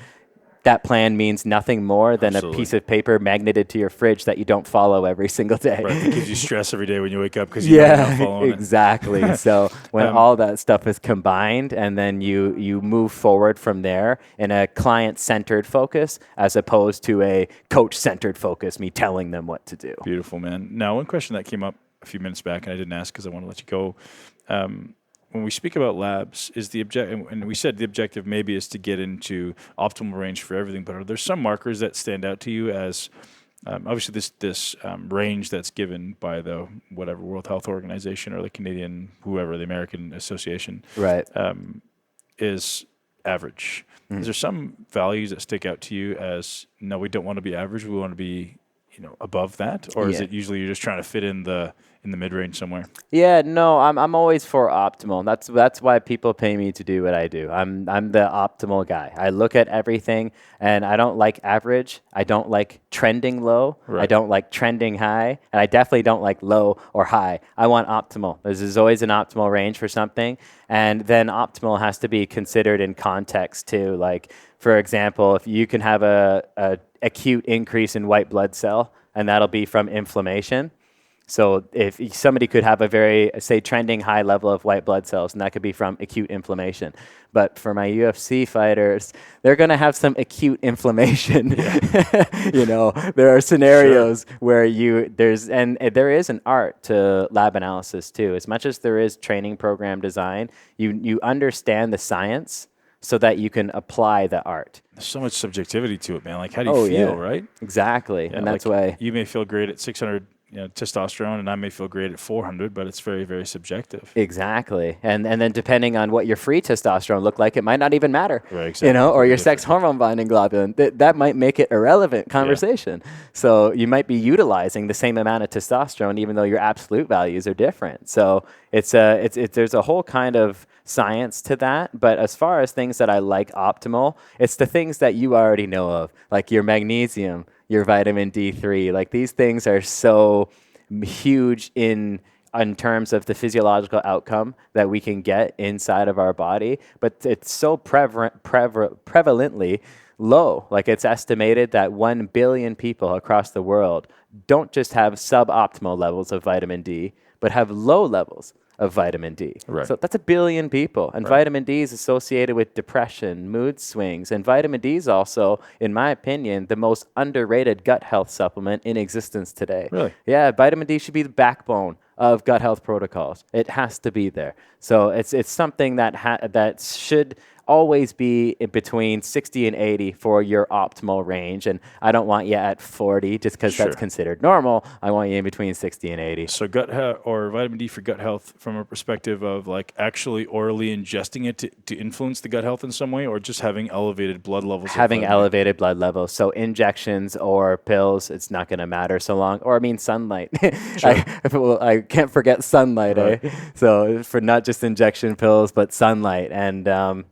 that plan means nothing more than a piece of paper magneted to your fridge that you don't follow every single day. Right, it gives you stress every day when you wake up because you're not following exactly. it. So when all that stuff is combined, and then you move forward from there in a client-centered focus as opposed to a coach-centered focus, me telling them what to do. Beautiful, man. Now, one question that came up a few minutes back, and I didn't ask because I want to let you go. When we speak about labs, is the objective, and we said the objective maybe is to get into optimal range for everything, but are there some markers that stand out to you as obviously this range that's given by the whatever World Health Organization or the Canadian, whoever, the American Association, Right. Is average. Is there some values that stick out to you as, no, we don't want to be average, we want to be above that, or is it usually you're just trying to fit in the mid-range somewhere? Yeah, no, I'm always for optimal. That's why people pay me to do what I do. I'm the optimal guy. I look at everything, and I don't like average. I don't like trending low. Right. I don't like trending high, and I definitely don't like low or high. I want optimal. There's always an optimal range for something, and then optimal has to be considered in context too. Like, for example, if you can have a acute increase in white blood cell, and that'll be from inflammation. So if somebody could have a very, say, trending high level of white blood cells, and that could be from acute inflammation. But for my UFC fighters, they're going to have some acute inflammation. There are scenarios where there is an art to lab analysis too. As much as there is training program design, you understand the science so that you can apply the art. There's so much subjectivity to it, man. Like, how do you feel, right? Exactly. Yeah, and that's why you may feel great at 600 testosterone, and I may feel great at 400, but it's very, very subjective. Exactly. And then depending on what your free testosterone look like, it might not even matter. Right, exactly. Or your sex hormone binding globulin. That might make it irrelevant conversation. Yeah. So you might be utilizing the same amount of testosterone even though your absolute values are different. So there's a whole kind of science to that. But as far as things that I like optimal, it's the things that you already know of, like your magnesium, your vitamin D3. Like, these things are so huge in terms of the physiological outcome that we can get inside of our body, but it's so prevalently low. Like, it's estimated that 1 billion people across the world don't just have suboptimal levels of vitamin D, but have low levels of vitamin D. Right. So that's 1 billion people. And vitamin D is associated with depression, mood swings. And vitamin D is also, in my opinion, the most underrated gut health supplement in existence today. Really? Yeah, vitamin D should be the backbone of gut health protocols. It has to be there. So it's something that should always be in between 60 and 80 for your optimal range. And I don't want you at 40 just because that's considered normal. I want you in between 60 and 80. So or vitamin D for gut health from a perspective of like actually orally ingesting it to influence the gut health in some way, or just having elevated blood levels? Having elevated blood levels. So injections or pills, it's not going to matter so long. Or sunlight. I can't forget sunlight. Right. So for not just injection pills, but sunlight. And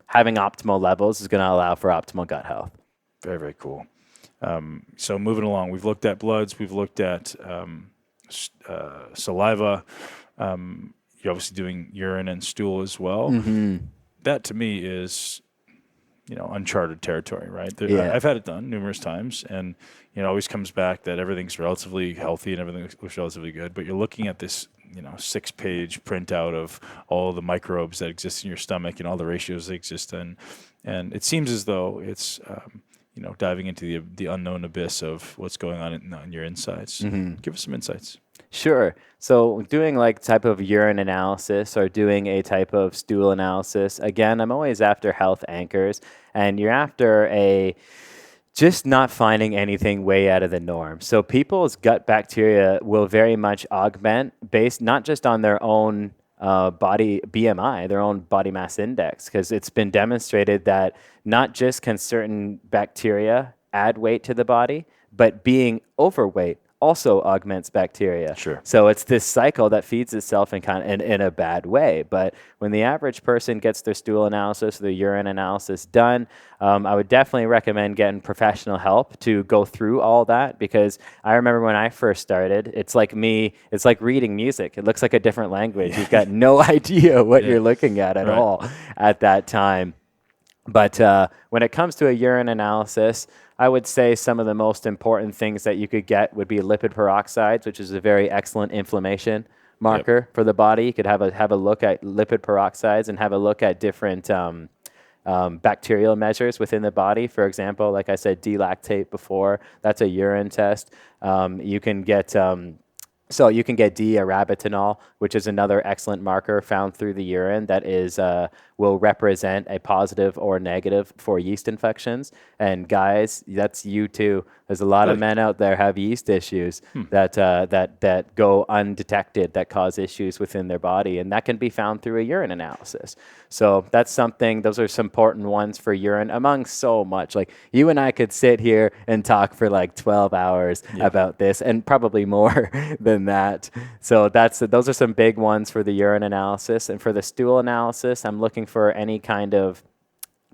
having optimal levels is going to allow for optimal gut health. Very, very cool. So moving along, we've looked at bloods, we've looked at saliva. You're obviously doing urine and stool as well. Mm-hmm. That to me is, uncharted territory, right? I've had it done numerous times, and it always comes back that everything's relatively healthy and everything looks relatively good. But you're looking at this 6-page printout of all the microbes that exist in your stomach and all the ratios that exist in, and it seems as though it's diving into the unknown abyss of what's going on in your insides. Mm-hmm. Give us some insights. Sure. So doing type of urine analysis or doing a type of stool analysis, again, I'm always after health anchors, and you're after just not finding anything way out of the norm. So people's gut bacteria will very much augment based not just on their own body BMI, their own body mass index, because it's been demonstrated that not just can certain bacteria add weight to the body, but being overweight also augments bacteria. Sure. So it's this cycle that feeds itself in a bad way. But when the average person gets their stool analysis, their urine analysis done, I would definitely recommend getting professional help to go through all that, because I remember when I first started, it's like reading music. It looks like a different language. You've got no idea what you're looking at all at that time. But when it comes to a urine analysis, I would say some of the most important things that you could get would be lipid peroxides, which is a very excellent inflammation marker for the body. You could have a look at lipid peroxides and have a look at different bacterial measures within the body. For example, like I said, D-lactate before, that's a urine test. You can get So you can get D-arabitinol, which is another excellent marker found through the urine that is will represent a positive or negative for yeast infections. And guys, that's you too. There's a lot of men out there have yeast issues that go undetected, that cause issues within their body, and that can be found through a urine analysis. So that's something. Those are some important ones for urine, among so much. Like you and I could sit here and talk for like 12 hours about this, and probably more than that. So those are some big ones for the urine analysis. And for the stool analysis, I'm looking for any kind of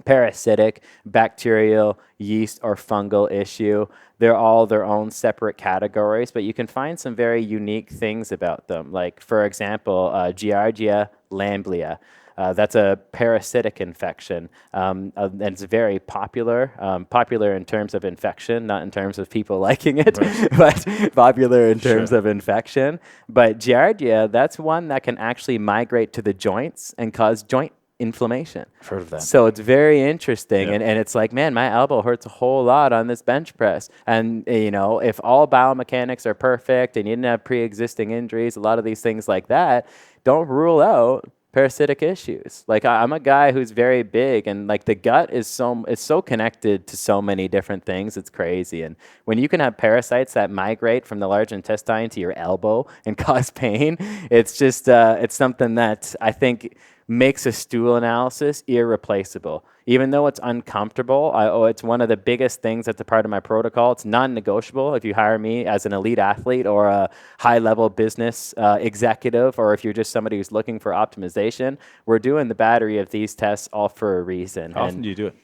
parasitic, bacterial, yeast, or fungal issue. They're all their own separate categories, but you can find some very unique things about them. Like, for example, Giardia lamblia. That's a parasitic infection, and it's very popular. Popular in terms of infection, not in terms of people liking it, but popular in terms of infection. But Giardia, that's one that can actually migrate to the joints and cause joint inflammation. I've heard of that. So it's very interesting. And it's like, man, my elbow hurts a whole lot on this bench press. And, you know, if all biomechanics are perfect and you didn't have pre-existing injuries, a lot of these things like that, don't rule out parasitic issues. Like I'm a guy who's very big, and like the gut is so connected to so many different things. It's crazy. And when you can have parasites that migrate from the large intestine to your elbow and cause pain, it's just it's something that I think makes a stool analysis irreplaceable. Even though it's uncomfortable, it's one of the biggest things that's a part of my protocol. It's non-negotiable if you hire me as an elite athlete or a high-level business executive, or if you're just somebody who's looking for optimization. We're doing the battery of these tests all for a reason. How often do you do it?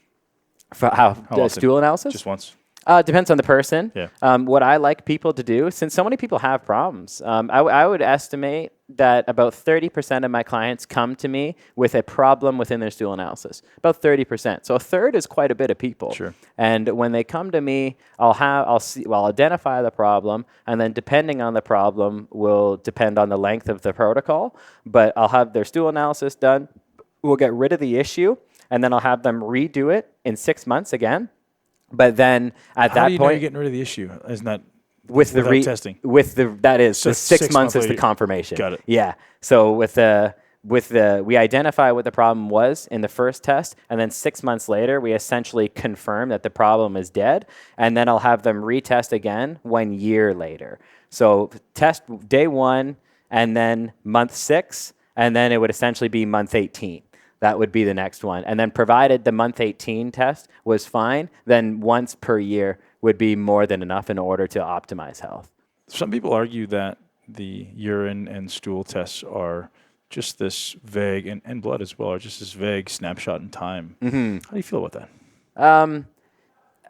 For how stool analysis? Just once. Depends on the person. Yeah. What I like people to do, since so many people have problems, I would estimate that about 30% of my clients come to me with a problem within their stool analysis. About 30%. So a third is quite a bit of people. Sure. And when they come to me, I'll identify the problem, and then depending on the problem will depend on the length of the protocol. But I'll have their stool analysis done. We'll get rid of the issue, and then I'll have them redo it in 6 months again. But then at How that do you know point, you're getting rid of the issue? Isn't that with the testing? That is So the 6 6 months months is the later. confirmation. Got it. Yeah. So we identify what the problem was in the first test, and then 6 months later we essentially confirm that the problem is dead, and then I'll have them retest again 1 year later. So test day 1, and then month 6, and then it would essentially be month 18. That would be the next one. And then provided the month 18 test was fine, then once per year would be more than enough in order to optimize health. Some people argue that the urine and stool tests are just this vague, and blood as well, are just this vague snapshot in time. Mm-hmm. How do you feel about that?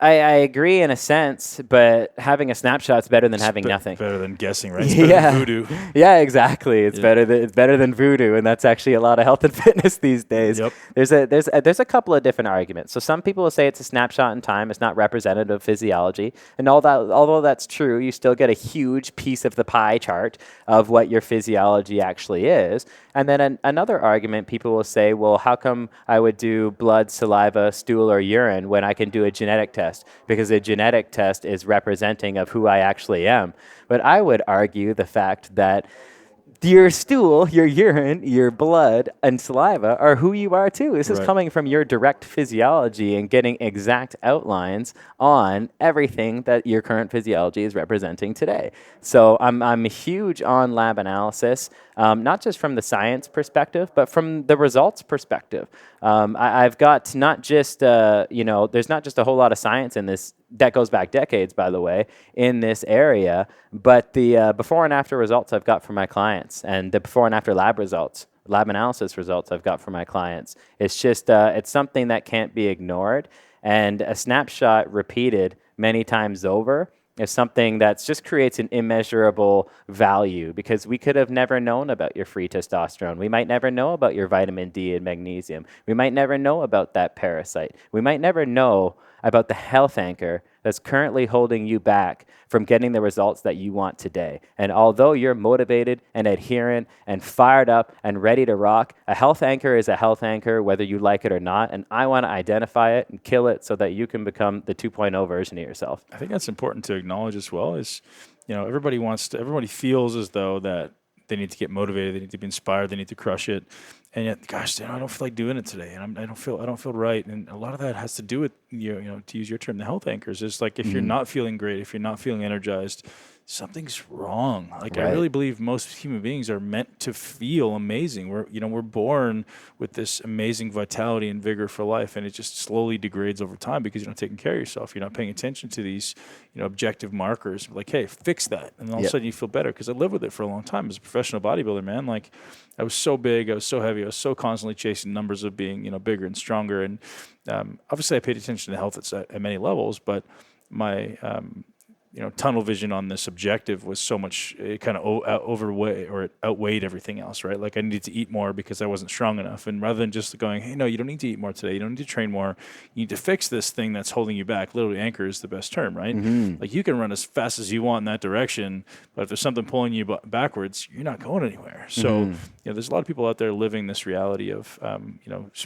I agree in a sense, but having a snapshot is better than having nothing. Better than guessing, right? It's better than voodoo. Yeah, exactly. It's better than voodoo, and that's actually a lot of health and fitness these days. Yep. There's a couple of different arguments. So some people will say it's a snapshot in time. It's not representative of physiology, and although that's true, you still get a huge piece of the pie chart of what your physiology actually is. And then another argument, people will say, well, how come I would do blood, saliva, stool, or urine when I can do a genetic test? Because a genetic test is representing of who I actually am. But I would argue the fact that your stool, your urine, your blood, and saliva are who you are too. This is coming from your direct physiology and getting exact outlines on everything that your current physiology is representing today. So I'm huge on lab analysis, not just from the science perspective, but from the results perspective. I've got not just, there's not just a whole lot of science in this that goes back decades, by the way, in this area, but the before and after results I've got for my clients, and the before and after lab analysis results I've got for my clients, it's just, it's something that can't be ignored, and a snapshot repeated many times over is something that just creates an immeasurable value, because we could have never known about your free testosterone. We might never know about your vitamin D and magnesium. We might never know about that parasite. We might never know about the health anchor that's currently holding you back from getting the results that you want today. And although you're motivated and adherent and fired up and ready to rock, a health anchor is a health anchor whether you like it or not. And I want to identify it and kill it so that you can become the 2.0 version of yourself. I think that's important to acknowledge as well, is everybody feels as though that they need to get motivated, they need to be inspired, they need to crush it. And yet, gosh, I don't feel like doing it today, and I don't feel right. And a lot of that has to do with to use your term, the health anchors. It's like if you're not feeling great, if you're not feeling energized, something's wrong. Like I really believe most human beings are meant to feel amazing. We're born with this amazing vitality and vigor for life, and it just slowly degrades over time because you're not taking care of yourself. You're not paying attention to these objective markers. Like, hey, fix that, and all of a sudden you feel better. Because I lived with it for a long time as a professional bodybuilder, man. Like I was so big, I was so heavy, I was so constantly chasing numbers of being bigger and stronger. And obviously I paid attention to health at many levels, but my tunnel vision on this objective was so much, it kind of overweighed or it outweighed everything else, right? Like I needed to eat more because I wasn't strong enough. And rather than just going, hey, no, you don't need to eat more today. You don't need to train more. You need to fix this thing that's holding you back. Literally anchor is the best term, right? Like you can run as fast as you want in that direction, but if there's something pulling you backwards, you're not going anywhere. So, there's a lot of people out there living this reality of,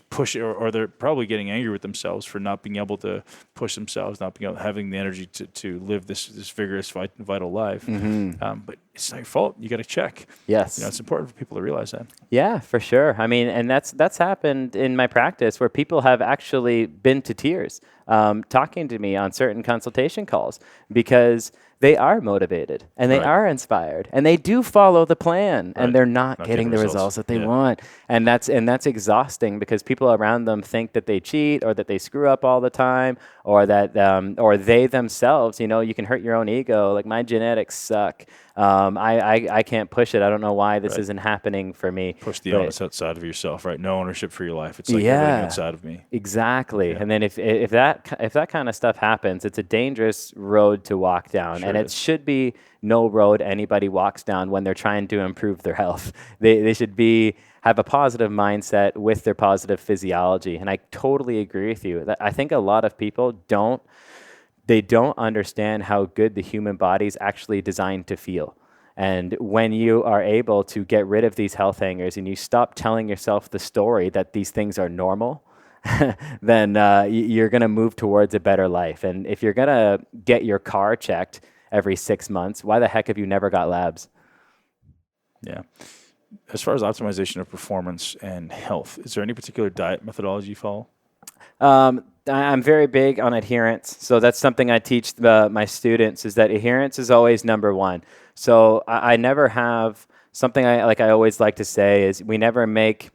push, or they're probably getting angry with themselves for not being able to push themselves, not being able, having the energy to live this vigorous, vital life. But it's not your fault. You got to check. Yes. It's important for people to realize that. Yeah, for sure. I mean, and that's happened in my practice where people have actually been to tears talking to me on certain consultation calls because they are motivated and they are inspired and they do follow the plan and they're not getting the results that they want. And that's exhausting because people around them think that they cheat or that they screw up all the time or that or they themselves, you can hurt your own ego. Like my genetics suck. I can't push it. I don't know why this isn't happening for me. Push the onus outside of yourself, right? No ownership for your life. It's like everything outside of me. Exactly. Yeah. And then if that kind of stuff happens, it's a dangerous road to walk down. Sure, and it should be no road anybody walks down when they're trying to improve their health. They should have a positive mindset with their positive physiology. And I totally agree with you. I think a lot of people don't understand how good the human body is actually designed to feel. And when you are able to get rid of these health hangers and you stop telling yourself the story that these things are normal, then you're going to move towards a better life. And if you're going to get your car checked every 6 months, why the heck have you never got labs? Yeah. As far as optimization of performance and health, is there any particular diet methodology you follow? I'm very big on adherence. So that's something I teach my students is that adherence is always number one. So I never have something I always like to say is we never make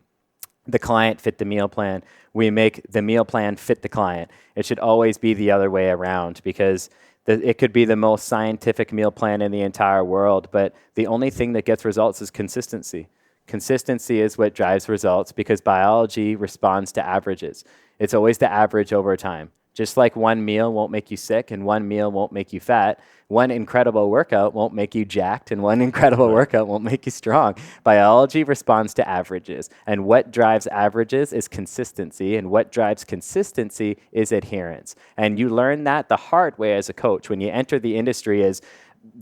the client fit the meal plan. We make the meal plan fit the client. It should always be the other way around because it could be the most scientific meal plan in the entire world, but the only thing that gets results is consistency. Consistency is what drives results because biology responds to averages. It's always the average over time. Just like one meal won't make you sick and one meal won't make you fat, one incredible workout won't make you jacked and one incredible workout won't make you strong. Biology responds to averages. And what drives averages is consistency. And what drives consistency is adherence. And you learn that the hard way as a coach. When you enter the industry is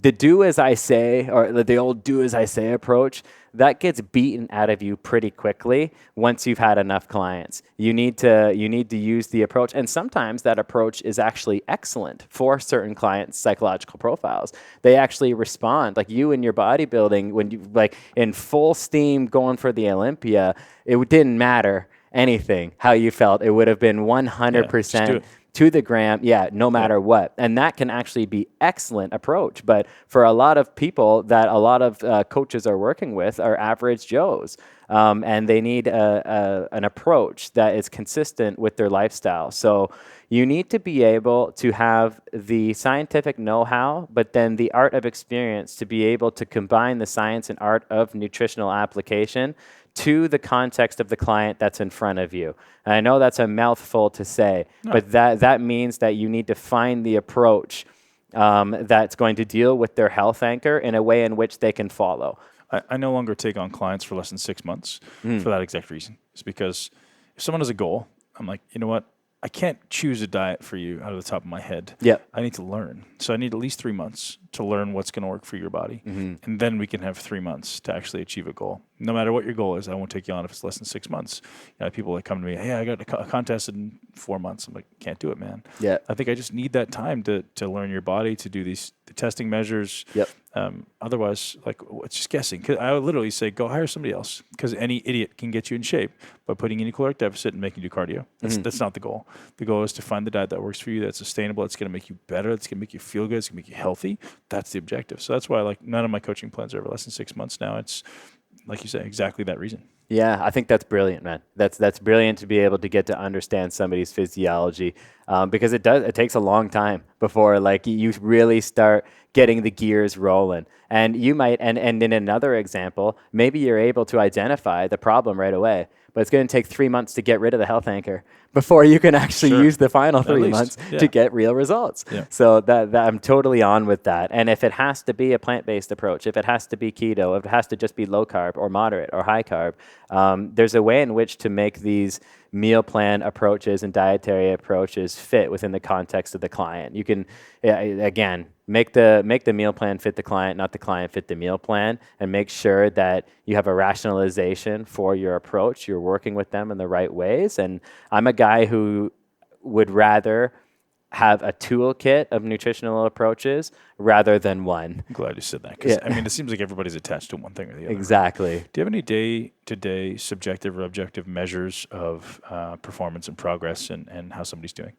the do as I say, or the old do as I say approach, that gets beaten out of you pretty quickly once you've had enough clients. You need to use the approach, and sometimes that approach is actually excellent for certain clients' psychological profiles. They actually respond, like you in your bodybuilding, when you like in full steam going for the Olympia, it didn't matter anything how you felt. It would have been 100%. To the gram, no matter what. And that can actually be excellent approach. But for a lot of people that a lot of coaches are working with are average Joes. And they need an approach that is consistent with their lifestyle. So you need to be able to have the scientific know-how, but then the art of experience to be able to combine the science and art of nutritional application to the context of the client that's in front of you. And I know that's a mouthful to say, but that means that you need to find the approach that's going to deal with their health anchor in a way in which they can follow. I no longer take on clients for less than 6 months for that exact reason. It's because if someone has a goal, I'm like, you know what? I can't choose a diet for you out of the top of my head. I need to learn. So I need at least 3 months to learn what's going to work for your body. And then we can have 3 months to actually achieve a goal. no matter what your goal is, I won't take you on if it's less than 6 months. People that come to me, hey, I got a contest in 4 months. I'm like, can't do it, man. Yeah. I think I just need that time to learn your body, to do these testing measures. Yep. Otherwise, like, it's just guessing. 'Cause I would literally say, go hire somebody else, because any idiot can get you in shape by putting you in a caloric deficit and making you do cardio. That's not the goal. The goal is to find the diet that works for you, that's sustainable, it's going to make you better, it's going to make you feel good, it's going to make you healthy. That's the objective. So that's why, like, none of my coaching plans are ever less than 6 months now. It's, like you say, exactly that reason. Yeah, I think that's brilliant, man. That's brilliant to be able to get to understand somebody's physiology, because it takes a long time before, like, you really start getting the gears rolling. And you might, and in another example, maybe you're able to identify the problem right away, but it's going to take 3 months to get rid of the health anchor before you can actually use the final 3 months to get real results. Yeah. So that I'm totally on with that. And if it has to be a plant-based approach, if it has to be keto, if it has to just be low carb or moderate or high carb, there's a way in which to make these meal plan approaches and dietary approaches fit within the context of the client. You can, again, make the meal plan fit the client, not the client fit the meal plan, and make sure that you have a rationalization for your approach. You're working with them in the right ways. And I'm a guy who would rather have a toolkit of nutritional approaches rather than one. I'm glad you said that, because I mean, it seems like everybody's attached to one thing or the other. Exactly. Do you have any day-to-day subjective or objective measures of performance and progress and how somebody's doing?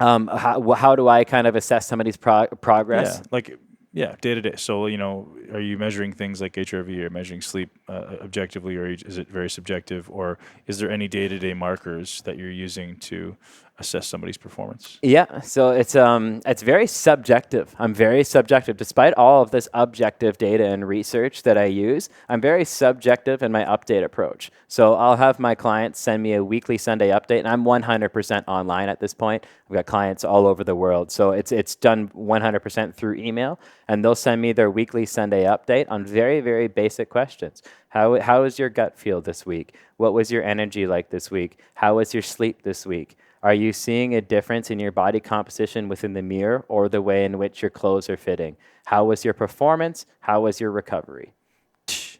How do I kind of assess somebody's progress? Day to day. So, are you measuring things like HRV, or measuring sleep objectively, or is it very subjective, or is there any day-to-day markers that you're using to assess somebody's performance? Yeah, so it's very subjective. I'm very subjective. Despite all of this objective data and research that I use, I'm very subjective in my update approach. So I'll have my clients send me a weekly Sunday update, and I'm 100% online at this point. I've got clients all over the world. So it's done 100% through email, and they'll send me their weekly Sunday update on very, very basic questions. How is your gut feel this week? What was your energy like this week? How was your sleep this week? Are you seeing a difference in your body composition within the mirror or the way in which your clothes are fitting? How was your performance? How was your recovery?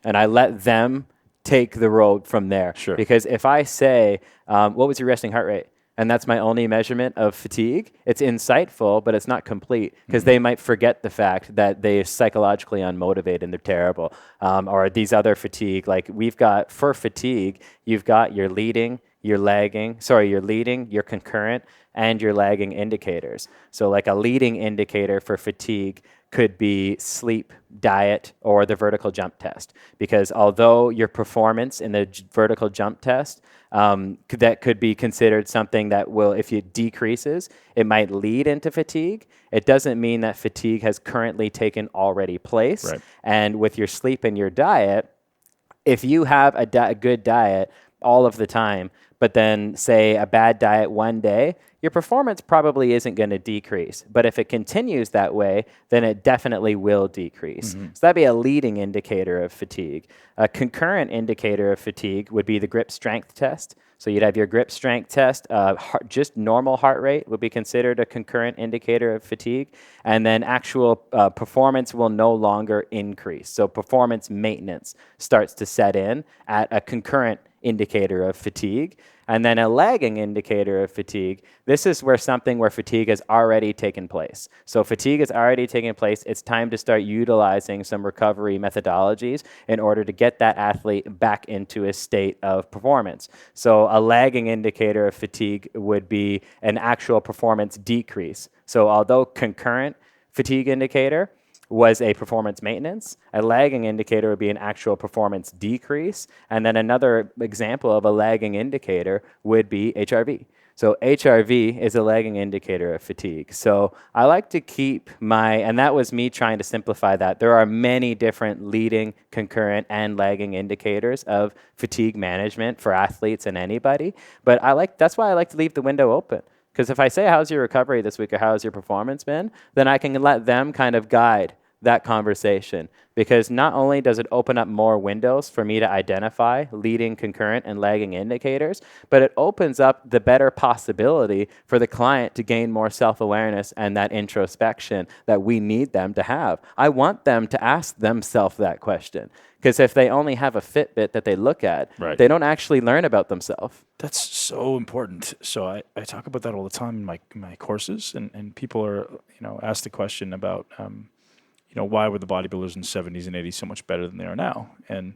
And I let them take the road from there. Sure. Because if I say, what was your resting heart rate? And that's my only measurement of fatigue, it's insightful, but it's not complete, because they might forget the fact that they're psychologically unmotivated and they're terrible. Or these other fatigue, like we've got, for fatigue, you've got your leading, your leading, your concurrent, and your lagging indicators. So like a leading indicator for fatigue could be sleep, diet, or the vertical jump test. Because although your performance in the vertical jump test, that could be considered something that will, if it decreases, it might lead into fatigue. It doesn't mean that fatigue has currently taken already place. Right. And with your sleep and your diet, if you have a good diet all of the time, but then say a bad diet one day, your performance probably isn't going to decrease. But if it continues that way, then it definitely will decrease. So that'd be a leading indicator of fatigue. A concurrent indicator of fatigue would be the grip strength test. So you'd have your grip strength test, just normal heart rate would be considered a concurrent indicator of fatigue, and then actual performance will no longer increase. So performance maintenance starts to set in at a concurrent indicator of fatigue. And then a lagging indicator of fatigue, this is where fatigue has already taken place. So fatigue has already taken place. It's time to start utilizing some recovery methodologies in order to get that athlete back into a state of performance. So a lagging indicator of fatigue would be an actual performance decrease. So although concurrent fatigue indicator was a performance maintenance, a lagging indicator would be an actual performance decrease, and then another example of a lagging indicator would be HRV. So HRV is a lagging indicator of fatigue. So I like to keep and that was me trying to simplify that. There are many different leading, concurrent, and lagging indicators of fatigue management for athletes and anybody, but that's why I like to leave the window open. Because if I say, how's your recovery this week, or how's your performance been, then I can let them kind of guide that conversation, because not only does it open up more windows for me to identify leading, concurrent, and lagging indicators, but it opens up the better possibility for the client to gain more self-awareness and that introspection that we need them to have. I want them to ask themselves that question, because if they only have a Fitbit that they look at, they don't actually learn about themselves. That's so important. So I talk about that all the time in my courses, and people are, asked the question about, why were the bodybuilders in the 70s and 80s so much better than they are now? And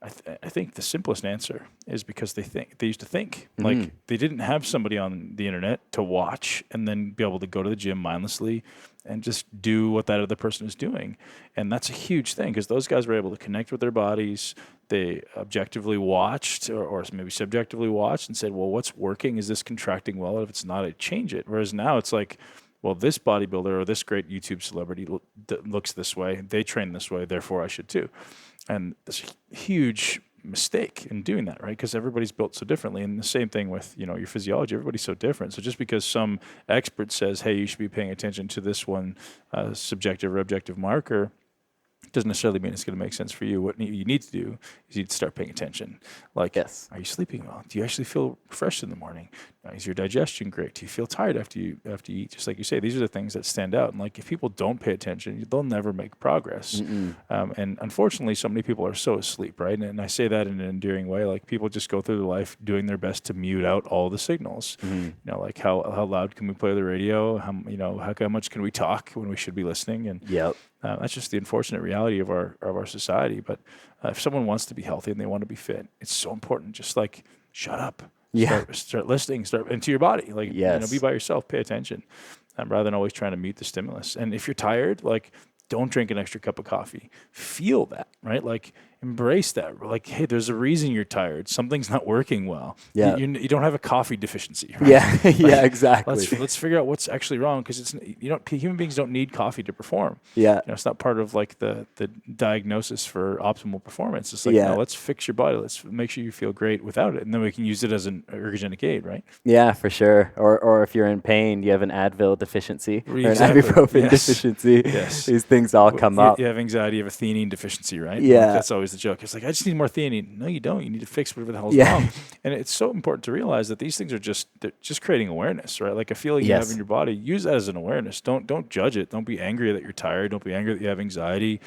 I think the simplest answer is because they used to think. Like, they didn't have somebody on the internet to watch and then be able to go to the gym mindlessly and just do what that other person is doing. And that's a huge thing, because those guys were able to connect with their bodies. They objectively watched or maybe subjectively watched and said, well, what's working? Is this contracting well? If it's not, I change it. Whereas now it's like, well, this bodybuilder or this great YouTube celebrity looks this way, they train this way, therefore I should too. And there's a huge mistake in doing that, right? Because everybody's built so differently. And the same thing with, your physiology, everybody's so different. So just because some expert says, hey, you should be paying attention to this one subjective or objective marker, doesn't necessarily mean it's going to make sense for you. What you need to do is you need to start paying attention. Like, are you sleeping well? Do you actually feel refreshed in the morning? Is your digestion great? Do you feel tired after you eat? Just like you say, these are the things that stand out. And like, if people don't pay attention, they'll never make progress. And unfortunately, so many people are so asleep, right? And I say that in an endearing way. Like, people just go through their life doing their best to mute out all the signals. Like how loud can we play the radio? How much can we talk when we should be listening? And that's just the unfortunate reality of our society. But if someone wants to be healthy and they want to be fit, it's so important. Just like, shut up. Start listening. Start into your body. Like, be by yourself. Pay attention, rather than always trying to meet the stimulus. And if you're tired, like, don't drink an extra cup of coffee. Feel that, right? Like, embrace that. Like, hey, there's a reason you're tired. Something's not working well. You don't have a coffee deficiency, right? Exactly. Let's figure out what's actually wrong, because human beings don't need coffee to perform. It's not part of like the diagnosis for optimal performance. It's like, no, let's fix your body. Let's make sure you feel great without it, and then we can use it as an ergogenic aid, right? Yeah, for sure. Or if you're in pain, you have an Advil deficiency or an ibuprofen deficiency. These things all come up. You have anxiety, you have a theanine deficiency, right? Like, that's always the joke. It's like, I just need more theanine. No, you don't. You need to fix whatever the hell's wrong. And it's so important to realize that these things are just creating awareness, right? Like, a feeling you have in your body, use that as an awareness. Don't judge it. Don't be angry that you're tired. Don't be angry that you have anxiety.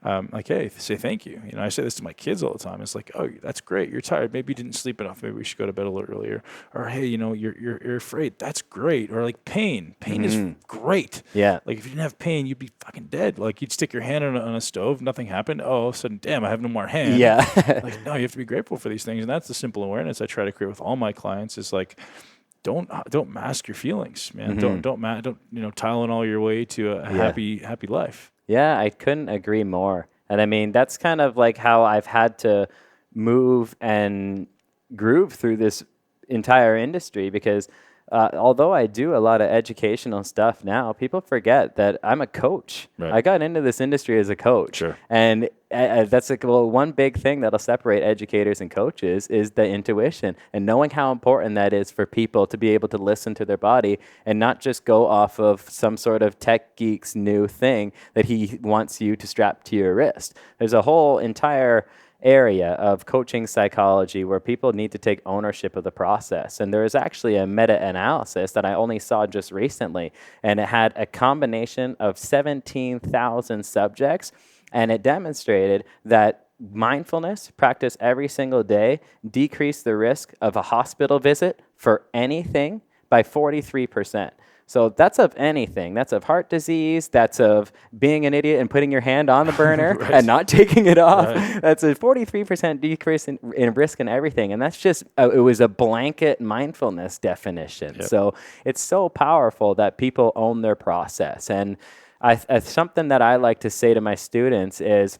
Like, hey, say thank you. I say this to my kids all the time. It's like, oh, that's great. You're tired. Maybe you didn't sleep enough. Maybe we should go to bed a little earlier. Or, hey, you're afraid. That's great. Or like, pain. Pain is great. Like, if you didn't have pain, you'd be fucking dead. Like, you'd stick your hand on a stove, nothing happened. Oh, all of a sudden, damn, I have no more hand. Like, no, you have to be grateful for these things. And that's the simple awareness I try to create with all my clients, is like, don't mask your feelings, man. Don't Tylenol your way to a happy life. Yeah, I couldn't agree more. And I mean, that's kind of like how I've had to move and groove through this entire industry, because although I do a lot of educational stuff now, people forget that I'm a coach. I got into this industry as a coach. And that's like, one big thing that'll separate educators and coaches is the intuition, and knowing how important that is for people to be able to listen to their body and not just go off of some sort of tech geek's new thing that he wants you to strap to your wrist. There's a whole entire area of coaching psychology where people need to take ownership of the process. And there is actually a meta-analysis that I only saw just recently, and it had a combination of 17,000 subjects, and it demonstrated that mindfulness practice every single day decreased the risk of a hospital visit for anything by 43%. So that's of anything. That's of heart disease. That's of being an idiot and putting your hand on the burner and not taking it off. That's a 43% decrease in risk in everything. And that's just, it was a blanket mindfulness definition. So it's so powerful that people own their process. And something that I like to say to my students is,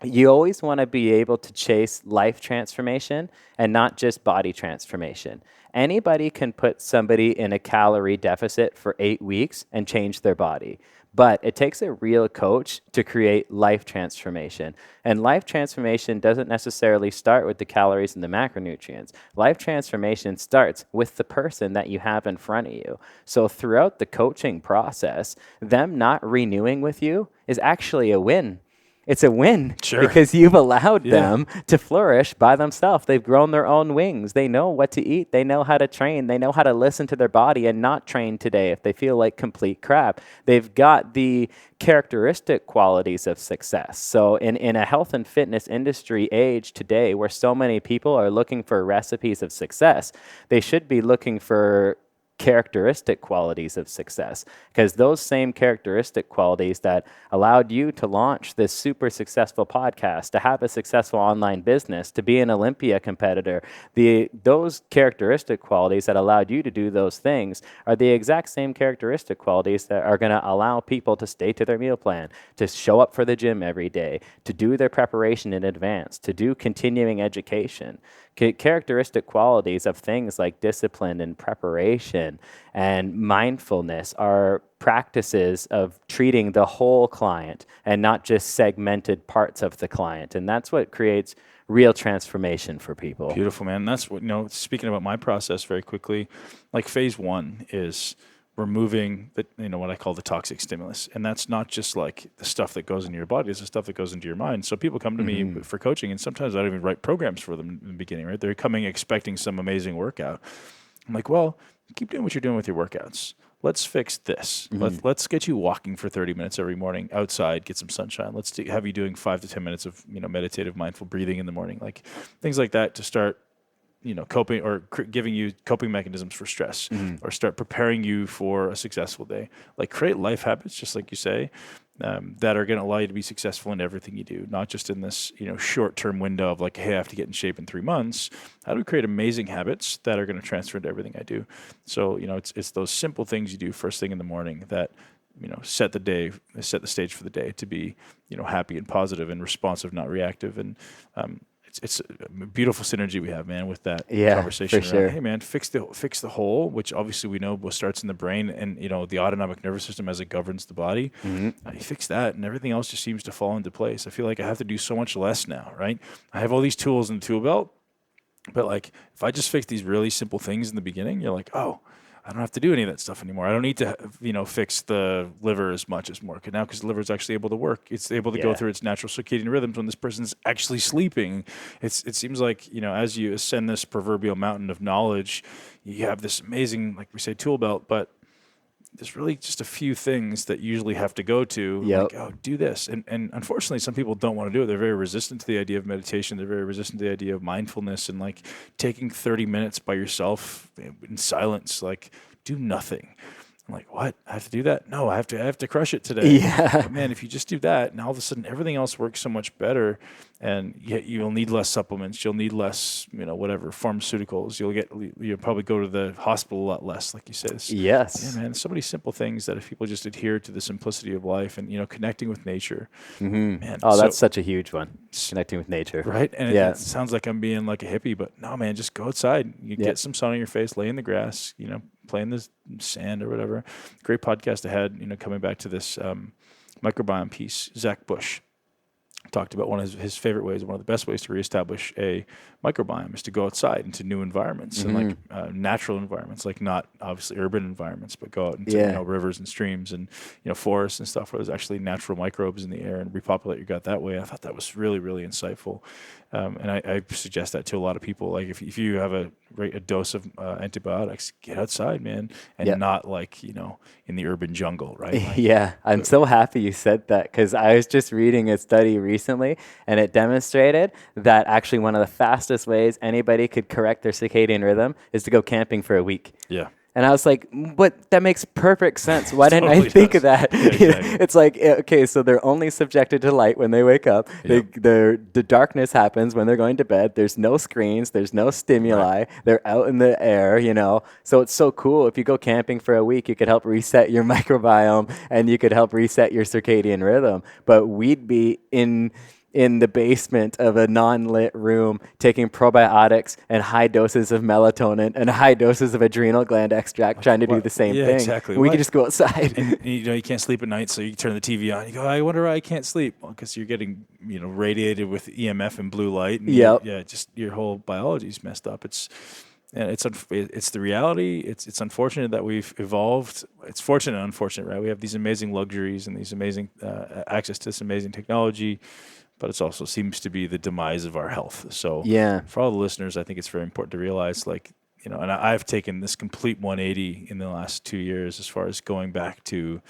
you always want to be able to chase life transformation and not just body transformation. Anybody can put somebody in a calorie deficit for 8 weeks and change their body. But it takes a real coach to create life transformation. And life transformation doesn't necessarily start with the calories and the macronutrients. Life transformation starts with the person that you have in front of you. So throughout the coaching process, them not renewing with you is actually a win. It's a win because you've allowed them to flourish by themselves. They've grown their own wings. They know what to eat. They know how to train. They know how to listen to their body and not train today if they feel like complete crap. They've got the characteristic qualities of success. So in a health and fitness industry age today where so many people are looking for recipes of success, they should be looking for characteristic qualities of success, because those same characteristic qualities that allowed you to launch this super successful podcast, to have a successful online business, to be an Olympia competitor, those characteristic qualities that allowed you to do those things are the exact same characteristic qualities that are going to allow people to stay to their meal plan, to show up for the gym every day, to do their preparation in advance, to do continuing education. Characteristic qualities of things like discipline and preparation and mindfulness are practices of treating the whole client and not just segmented parts of the client. And that's what creates real transformation for people. Beautiful, man. That's what, speaking about my process very quickly, like phase 1 is removing what I call the toxic stimulus. And that's not just like the stuff that goes into your body, it's the stuff that goes into your mind. So people come to me for coaching, and sometimes I don't even write programs for them in the beginning, right? They're coming expecting some amazing workout. I'm like, well, keep doing what you're doing with your workouts. Let's fix this. Let's get you walking for 30 minutes every morning outside, get some sunshine. Let's have you doing 5 to 10 minutes of, meditative, mindful breathing in the morning, like things like that to start coping or giving you coping mechanisms for stress, or start preparing you for a successful day. Like create life habits, just like you say, that are going to allow you to be successful in everything you do, not just in this, short-term window of like, hey, I have to get in shape in 3 months. How do we create amazing habits that are going to transfer into everything I do? So, it's those simple things you do first thing in the morning that, set the stage for the day to be, happy and positive and responsive, not reactive. And, it's a beautiful synergy we have, man, with that conversation. For sure. Hey, man, fix the whole, which obviously we know starts in the brain and, the autonomic nervous system as it governs the body. You fix that and everything else just seems to fall into place. I feel like I have to do so much less now, right? I have all these tools in the tool belt, but like if I just fix these really simple things in the beginning, you're like, oh, I don't have to do any of that stuff anymore. I don't need to, fix the liver as much as more. Now, because the liver is actually able to work. It's able to go through its natural circadian rhythms when this person's actually sleeping. It seems like, as you ascend this proverbial mountain of knowledge, you have this amazing, like we say, tool belt, but there's really just a few things that you usually have to go to, like, oh, do this. And unfortunately, some people don't want to do it. They're very resistant to the idea of meditation. They're very resistant to the idea of mindfulness and like taking 30 minutes by yourself in silence, like do nothing. I'm like, what? I have to do that? No, I have to crush it today. But man, if you just do that, and all of a sudden everything else works so much better, and yet you'll need less supplements, you'll need less, whatever, pharmaceuticals. You'll probably go to the hospital a lot less, like you said. Yes. Yeah, man, so many simple things that if people just adhere to the simplicity of life and, connecting with nature. Man, that's such a huge one. Connecting with nature. Right? And it sounds like I'm being like a hippie, but no, man, just go outside. You get some sun on your face, lay in the grass, play in the sand or whatever. Great podcast I had, coming back to this microbiome piece. Zach Bush talked about one of his favorite ways, one of the best ways to reestablish a microbiome is to go outside into new environments and like natural environments, like not obviously urban environments, but go out into rivers and streams and forests and stuff where there's actually natural microbes in the air and repopulate your gut that way. I thought that was really, really insightful. And I suggest that to a lot of people. Like if you have a dose of antibiotics, get outside, man, and not like, in the urban jungle, right? Like, I'm so happy you said that, because I was just reading a study recently and it demonstrated that actually one of the fastest ways anybody could correct their circadian rhythm is to go camping for a week. Yeah. And I was like, but that makes perfect sense. Why didn't I think of that? Yeah, exactly. It's like, okay, so they're only subjected to light when they wake up. Yep. The darkness happens when they're going to bed. There's no screens. There's no stimuli. Right. They're out in the air, So it's so cool. If you go camping for a week, you could help reset your microbiome and you could help reset your circadian rhythm. But we'd be in in the basement of a non-lit room taking probiotics and high doses of melatonin and high doses of adrenal gland extract trying to do the same thing. Exactly. We can just go outside. And, you can't sleep at night, so you turn the TV on. You go, I wonder why I can't sleep. Well, because you're getting, radiated with EMF and blue light. And just your whole biology's messed up. It's the reality. It's unfortunate that we've evolved. It's fortunate and unfortunate, right? We have these amazing luxuries and these amazing access to this amazing technology, but it also seems to be the demise of our health. So for all the listeners, I think it's very important to realize, and I've taken this complete 180 in the last 2 years as far as going back to,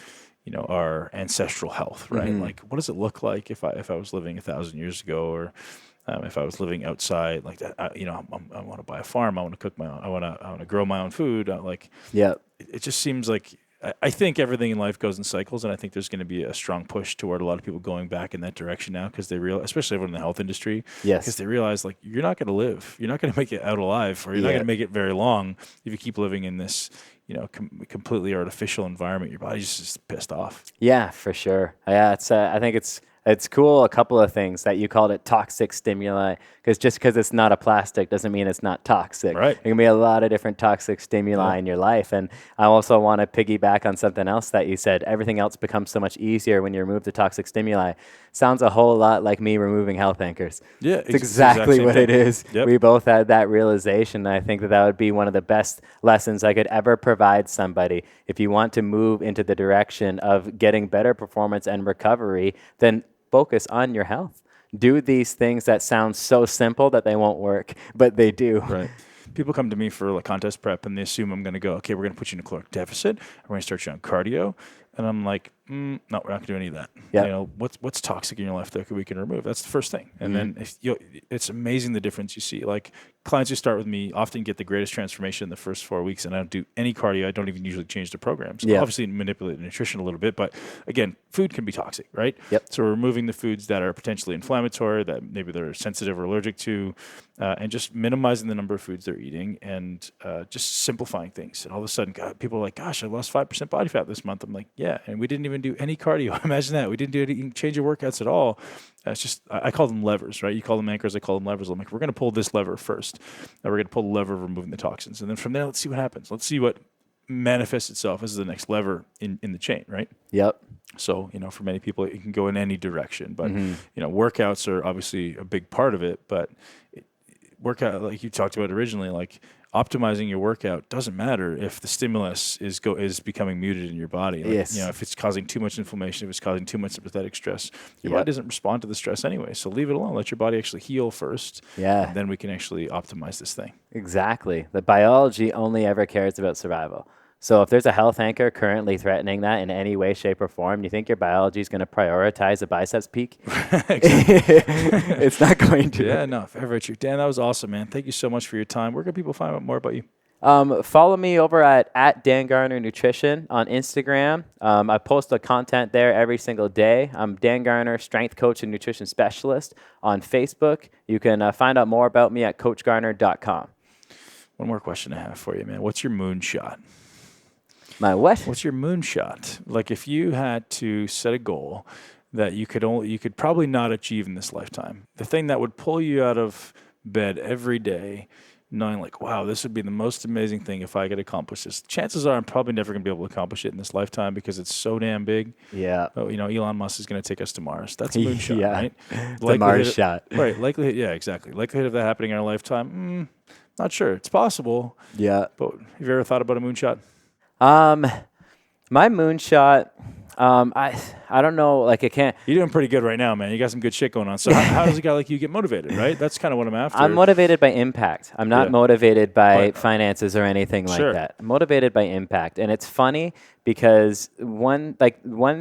our ancestral health, right? Mm-hmm. Like, what does it look like if I was living 1,000 years ago, or if I was living outside like that? I want to buy a farm. I want to cook my own. I want to grow my own food. It just seems like. I think everything in life goes in cycles, and I think there's going to be a strong push toward a lot of people going back in that direction now, because they realize, especially everyone in the health industry, because they realize, you're not going to live, you're not going to make it out alive, or you're not going to make it very long if you keep living in this, completely artificial environment. Your body's just pissed off. Yeah, for sure. Yeah, I think it's cool. A couple of things that you called it toxic stimuli, because just because it's not a plastic doesn't mean it's not toxic. Right. There can be a lot of different toxic stimuli in your life. And I also want to piggyback on something else that you said. Everything else becomes so much easier when you remove the toxic stimuli. Sounds a whole lot like me removing health anchors. Yeah, it's exactly what it is. Yep. We both had that realization. I think that would be one of the best lessons I could ever provide somebody. If you want to move into the direction of getting better performance and recovery, then focus on your health. Do these things that sound so simple that they won't work, but they do. Right. People come to me for contest prep, and they assume I'm going to go, okay, we're going to put you in a caloric deficit. We're going to start you on cardio. And I'm like, no, we're not going to do any of that. Yeah. What's toxic in your life that we can remove? That's the first thing. And then it's amazing the difference you see. Like, clients who start with me often get the greatest transformation in the first 4 weeks, and I don't do any cardio. I don't even usually change the programs. Obviously manipulate the nutrition a little bit, but again, food can be toxic, right? Yep. So we're removing the foods that are potentially inflammatory, that maybe they're sensitive or allergic to, and just minimizing the number of foods they're eating, and just simplifying things. And all of a sudden, people are like, gosh, I lost 5% body fat this month. I'm like, yeah, and we didn't even do any cardio. Imagine that. We didn't do any change of workouts at all. It's just, I call them levers, right? You call them anchors, I call them levers. I'm like, we're going to pull this lever first. We're going to pull the lever of removing the toxins. And then from there, let's see what happens. Let's see what manifests itself as the next lever in the chain, right? Yep. So, for many people, it can go in any direction. But, workouts are obviously a big part of it. But workout, like you talked about originally, like optimizing your workout doesn't matter if the stimulus is becoming muted in your body. Like, yes. If it's causing too much inflammation, if it's causing too much sympathetic stress, your body doesn't respond to the stress anyway. So leave it alone. Let your body actually heal first. Yeah. And then we can actually optimize this thing. Exactly. The biology only ever cares about survival. So if there's a health anchor currently threatening that in any way, shape, or form, you think your biology is going to prioritize a biceps peak? It's not going to. Yeah, no, very true. Dan, that was awesome, man. Thank you so much for your time. Where can people find out more about you? Follow me over at Dan Garner Nutrition on Instagram. I post the content there every single day. I'm Dan Garner, strength coach and nutrition specialist on Facebook. You can find out more about me at coachgarner.com. One more question I have for you, man. What's your moonshot? My what? What's your moonshot? Like, if you had to set a goal that you could probably not achieve in this lifetime, the thing that would pull you out of bed every day, knowing like, wow, this would be the most amazing thing if I could accomplish this. Chances are I'm probably never going to be able to accomplish it in this lifetime because it's so damn big. Yeah. But, Elon Musk is going to take us to Mars. That's a moonshot, right? The Mars shot. Right. Likelihood. Yeah, exactly. Likelihood of that happening in our lifetime. Not sure. It's possible. Yeah. But have you ever thought about a moonshot? My moonshot, I don't know, like, I can't. You're doing pretty good right now, man. You got some good shit going on. So how does a guy like you get motivated, right? That's kind of what I'm after. I'm motivated by impact. I'm not motivated by finances or anything like that. I'm motivated by impact. And it's funny because one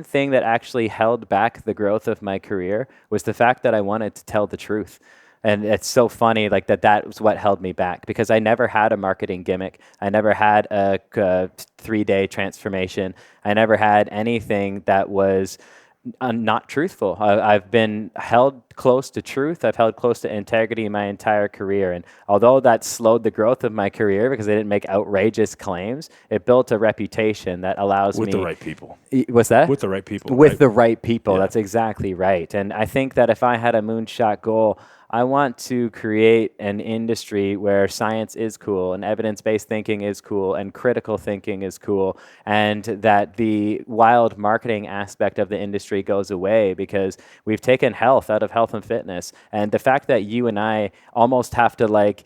thing that actually held back the growth of my career was the fact that I wanted to tell the truth. And it's so funny, like that was what held me back, because I never had a marketing gimmick. I never had a 3-day transformation. I never had anything that was not truthful. I've been held close to truth. I've held close to integrity my entire career. And although that slowed the growth of my career because I didn't make outrageous claims, it built a reputation that allows me. With the right people. What's that? With the right people. With right? the right people. Yeah. That's exactly right. And I think that if I had a moonshot goal, I want to create an industry where science is cool and evidence-based thinking is cool and critical thinking is cool, and that the wild marketing aspect of the industry goes away because we've taken health out of health and fitness. And the fact that you and I almost have to like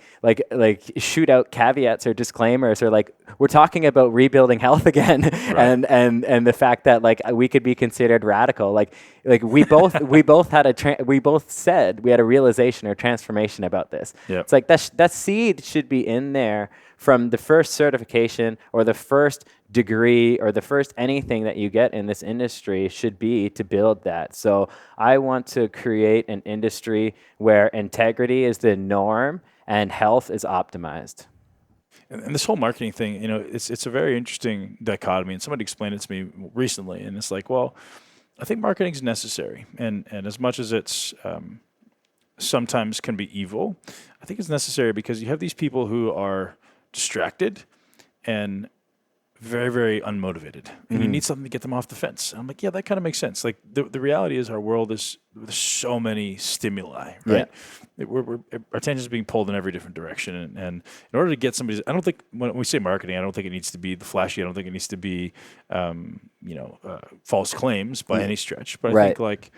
shoot out caveats or disclaimers or like we're talking about rebuilding health again, right. and the fact that like we could be considered radical, like we both we both said we had a realization or transformation about this. Yep. It's like that seed should be in there from the first certification or the first degree or the first anything that you get in this industry should be to build that. So I want to create an industry where integrity is the norm and health is optimized. And this whole marketing thing, it's a very interesting dichotomy. And somebody explained it to me recently, and it's like, well, I think marketing is necessary, and as much as it's sometimes can be evil, I think it's necessary because you have these people who are distracted and very, very unmotivated. And you need something to get them off the fence. And I'm like, yeah, that kind of makes sense. Like the reality is our world is there's so many stimuli, right? Yeah. Our attention is being pulled in every different direction. And in order to get somebody's, I don't think when we say marketing, I don't think it needs to be the flashy. I don't think it needs to be, false claims by any stretch. But I think like,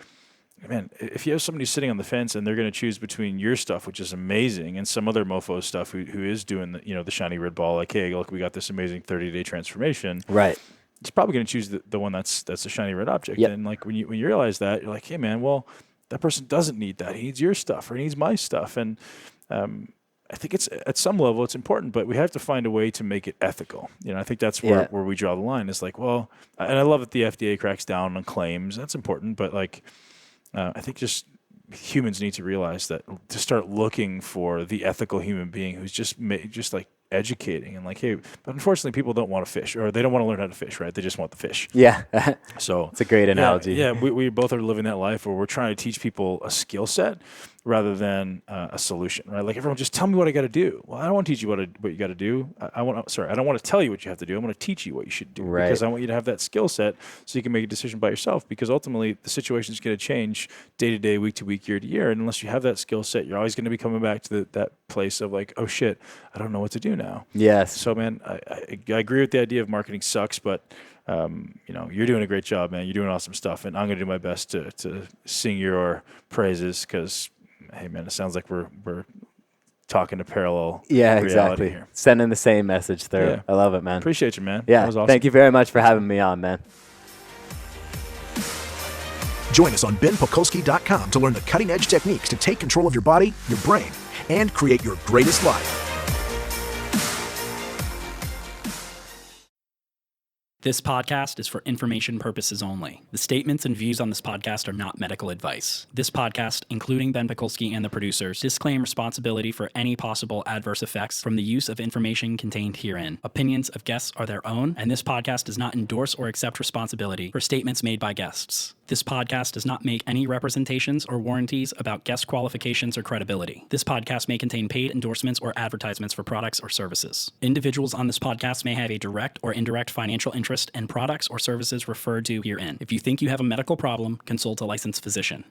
man, if you have somebody sitting on the fence and they're going to choose between your stuff, which is amazing, and some other mofo stuff who is doing the shiny red ball, like, hey, look, we got this amazing 30-day transformation. Right. He's probably going to choose the one that's a shiny red object. Yep. And like when you realize that, you're like, hey, man, well, that person doesn't need that. He needs your stuff or he needs my stuff. And I think it's at some level it's important, but we have to find a way to make it ethical. I think that's where we draw the line. It's like, well, and I love that the FDA cracks down on claims. That's important, but like. I think just humans need to realize that to start looking for the ethical human being who's just like educating and like, hey, but unfortunately people don't want to fish or they don't want to learn how to fish, right? They just want the fish. Yeah. So it's a great analogy. Yeah, we both are living that life where we're trying to teach people a skill set rather than a solution, right? Like everyone just tell me what I got to do. Well, I don't want to teach you what you got to do. I don't want to tell you what you have to do. I want to teach you what you should do because I want you to have that skill set so you can make a decision by yourself because ultimately the situation is going to change day to day, week to week, year to year. And unless you have that skill set, you're always going to be coming back to that place of like, oh shit, I don't know what to do now. Yes. So man, I agree with the idea of marketing sucks, but you're doing a great job, man. You're doing awesome stuff. And I'm going to do my best to sing your praises because, hey, man, it sounds like we're talking to parallel reality here. Sending the same message through. Yeah. I love it, man. Appreciate you, man. Yeah. That was awesome. Thank you very much for having me on, man. Join us on benpakulski.com to learn the cutting-edge techniques to take control of your body, your brain, and create your greatest life. This podcast is for information purposes only. The statements and views on this podcast are not medical advice. This podcast, including Ben Pakulski and the producers, disclaim responsibility for any possible adverse effects from the use of information contained herein. Opinions of guests are their own, and this podcast does not endorse or accept responsibility for statements made by guests. This podcast does not make any representations or warranties about guest qualifications or credibility. This podcast may contain paid endorsements or advertisements for products or services. Individuals on this podcast may have a direct or indirect financial interest in products or services referred to herein. If you think you have a medical problem, consult a licensed physician.